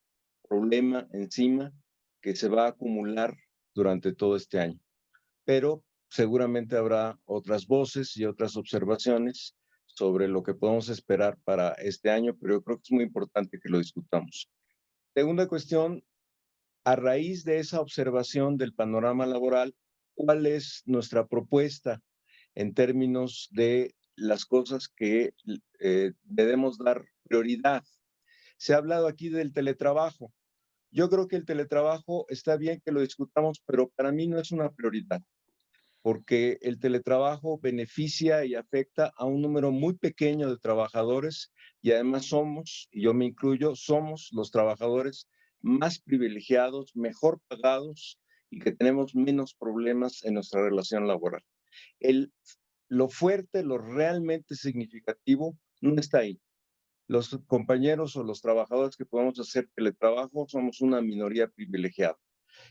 problema encima que se va a acumular durante todo este año. Pero seguramente habrá otras voces y otras observaciones sobre lo que podemos esperar para este año, pero yo creo que es muy importante que lo discutamos. Segunda cuestión, a raíz de esa observación del panorama laboral, ¿cuál es nuestra propuesta en términos de las cosas que debemos dar prioridad? Se ha hablado aquí del teletrabajo. Yo creo que el teletrabajo está bien que lo discutamos, pero para mí no es una prioridad, porque el teletrabajo beneficia y afecta a un número muy pequeño de trabajadores y además somos, y yo me incluyo, somos los trabajadores más privilegiados, mejor pagados y que tenemos menos problemas en nuestra relación laboral. Lo fuerte, lo realmente significativo no está ahí. Los compañeros o los trabajadores que podemos hacer teletrabajo somos una minoría privilegiada.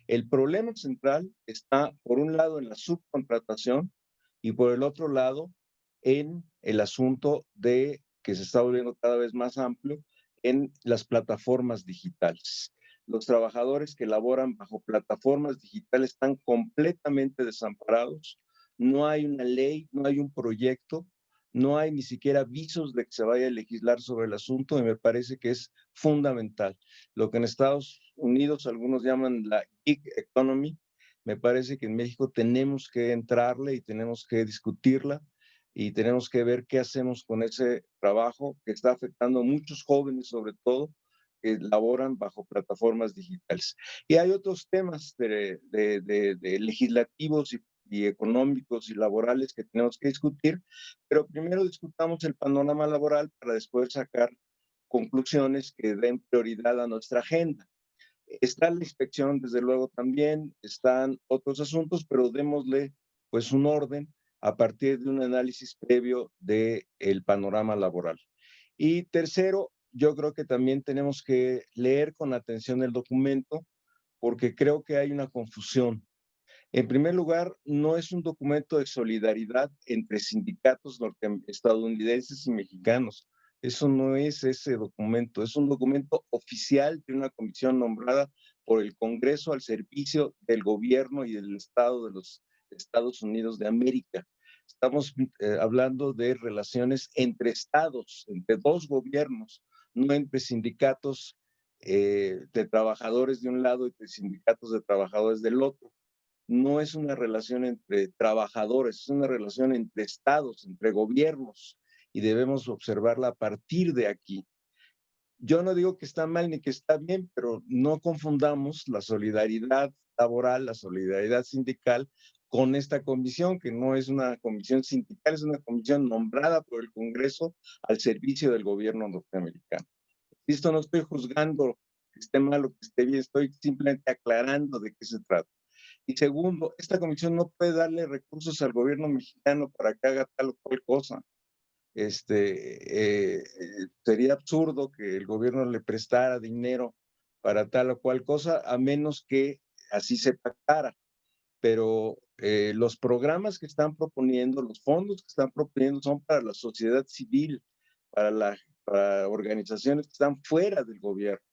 El problema central está, por un lado, en la subcontratación y por el otro lado, en el asunto de que se está volviendo cada vez más amplio en las plataformas digitales. Los trabajadores que laboran bajo plataformas digitales están completamente desamparados. No hay una ley, no hay un proyecto, no hay ni siquiera avisos de que se vaya a legislar sobre el asunto y me parece que es fundamental. Lo que en Estados Unidos algunos llaman la gig economy, me parece que en México tenemos que entrarle y tenemos que discutirla y tenemos que ver qué hacemos con ese trabajo que está afectando a muchos jóvenes, sobre todo, que laboran bajo plataformas digitales. Y hay otros temas de legislativos y económicos y laborales que tenemos que discutir, pero primero discutamos el panorama laboral para después sacar conclusiones que den prioridad a nuestra agenda. Está la inspección, desde luego, también, están otros asuntos, pero démosle pues un orden a partir de un análisis previo del panorama laboral. Y tercero, yo creo que también tenemos que leer con atención el documento, porque creo que hay una confusión. En primer lugar, no es un documento de solidaridad entre sindicatos estadounidenses y mexicanos. Eso no es ese documento, es un documento oficial de una comisión nombrada por el Congreso al servicio del gobierno y del Estado de los Estados Unidos de América. Estamos hablando de relaciones entre estados, entre dos gobiernos, no entre sindicatos de trabajadores de un lado y de sindicatos de trabajadores del otro. No es una relación entre trabajadores, es una relación entre estados, entre gobiernos, y debemos observarla a partir de aquí. Yo no digo que está mal ni que está bien, pero no confundamos la solidaridad laboral, la solidaridad sindical con esta comisión, que no es una comisión sindical, es una comisión nombrada por el Congreso al servicio del gobierno norteamericano. Esto no estoy juzgando que esté mal o que esté bien, estoy simplemente aclarando de qué se trata. Y segundo, esta comisión no puede darle recursos al gobierno mexicano para que haga tal o cual cosa. sería absurdo que el gobierno le prestara dinero para tal o cual cosa, a menos que así se pactara. Pero los programas que están proponiendo, los fondos que están proponiendo son para la sociedad civil, para organizaciones que están fuera del gobierno.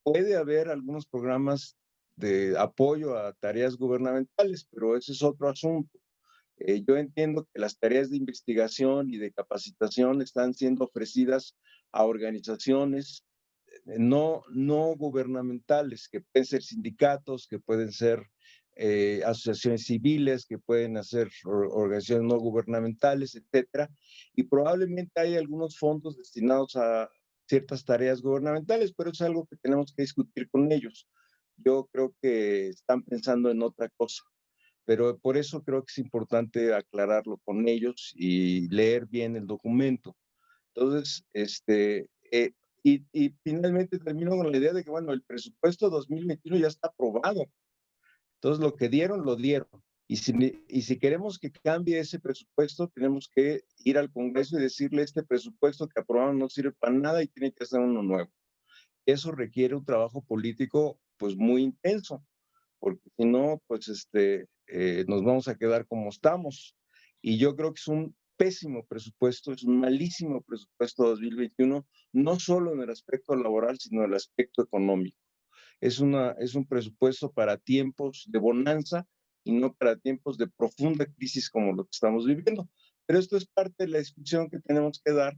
Puede haber algunos programas de apoyo a tareas gubernamentales, pero ese es otro asunto. Yo entiendo que las tareas de investigación y de capacitación están siendo ofrecidas a organizaciones no gubernamentales, que pueden ser sindicatos, que pueden ser asociaciones civiles, que pueden ser organizaciones no gubernamentales, etcétera. Y probablemente hay algunos fondos destinados a ciertas tareas gubernamentales, pero es algo que tenemos que discutir con ellos. Yo creo que están pensando en otra cosa, pero por eso creo que es importante aclararlo con ellos y leer bien el documento. Entonces, y finalmente termino con la idea de que, bueno, el presupuesto 2021 ya está aprobado. Entonces, lo que dieron, lo dieron. Y si queremos que cambie ese presupuesto, tenemos que ir al Congreso y decirle: este presupuesto que aprobaron no sirve para nada y tiene que hacer uno nuevo. Eso requiere un trabajo político, pues, muy intenso, porque si no, pues, nos vamos a quedar como estamos. Y yo creo que es un pésimo presupuesto, es un malísimo presupuesto 2021, no solo en el aspecto laboral, sino en el aspecto económico. Es un presupuesto para tiempos de bonanza y no para tiempos de profunda crisis como lo que estamos viviendo. Pero esto es parte de la discusión que tenemos que dar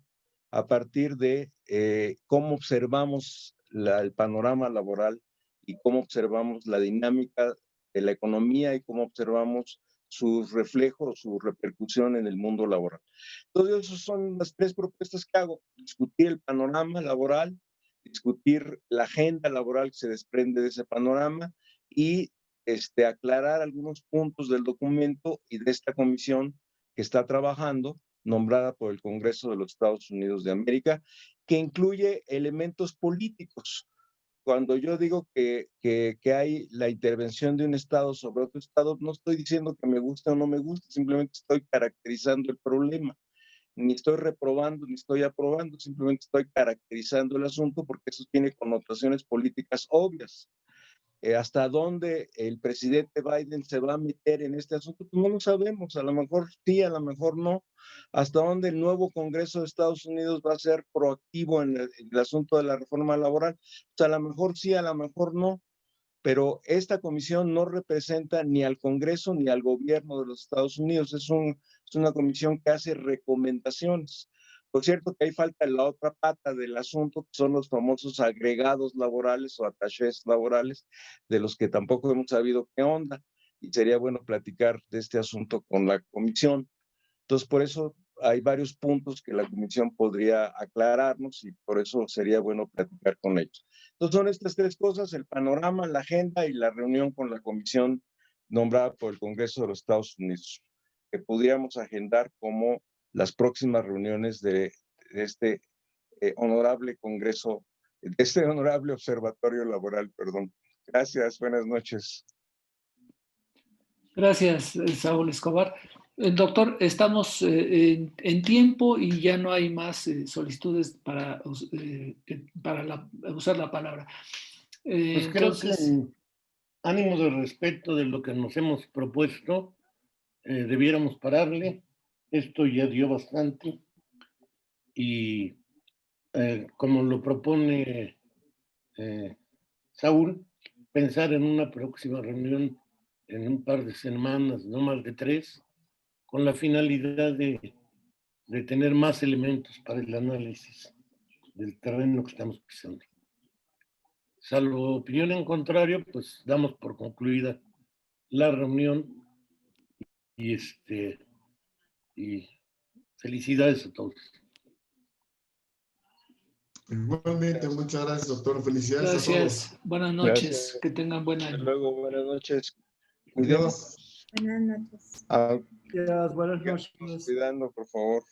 a partir de cómo observamos el panorama laboral y cómo observamos la dinámica de la economía y cómo observamos sus reflejos, su repercusión en el mundo laboral. Entonces, esas son las tres propuestas que hago: discutir el panorama laboral, discutir la agenda laboral que se desprende de ese panorama y aclarar algunos puntos del documento y de esta comisión que está trabajando, nombrada por el Congreso de los Estados Unidos de América, que incluye elementos políticos. Cuando yo digo que hay la intervención de un Estado sobre otro Estado, no estoy diciendo que me guste o no me guste, simplemente estoy caracterizando el problema. Ni estoy reprobando ni estoy aprobando, simplemente estoy caracterizando el asunto porque eso tiene connotaciones políticas obvias. ¿Hasta dónde el presidente Biden se va a meter en este asunto? Pues no lo sabemos, a lo mejor sí, a lo mejor no. ¿Hasta dónde el nuevo Congreso de Estados Unidos va a ser proactivo en el asunto de la reforma laboral? Pues a lo mejor sí, a lo mejor no. Pero esta comisión no representa ni al Congreso ni al gobierno de los Estados Unidos. Es una comisión que hace recomendaciones. Por cierto, que ahí falta la otra pata del asunto, que son los famosos agregados laborales o attachés laborales, de los que tampoco hemos sabido qué onda. Y sería bueno platicar de este asunto con la comisión. Entonces, por eso hay varios puntos que la comisión podría aclararnos y por eso sería bueno platicar con ellos. Entonces, son estas tres cosas: el panorama, la agenda y la reunión con la comisión nombrada por el Congreso de los Estados Unidos, que pudiéramos agendar como las próximas reuniones de este honorable Congreso, de este honorable Observatorio Laboral, perdón. Gracias, buenas noches. Gracias, Saúl Escobar. Doctor, estamos en tiempo y ya no hay más solicitudes para usar la palabra. Pues creo que en ánimo de respeto de lo que nos hemos propuesto, debiéramos pararle. Esto ya dio bastante y como lo propone Saúl, pensar en una próxima reunión en un par de semanas, no más de 3, con la finalidad de tener más elementos para el análisis del terreno que estamos pisando. Salvo opinión en contrario, pues damos por concluida la reunión y felicidades a todos. Igualmente, muchas gracias, doctor. Felicidades a todos. Gracias. Buenas noches. Gracias. Que tengan buen año. Hasta luego, buenas noches. Adiós. Buenas noches. Ah, Gracias, buenas noches. cuidando, por favor.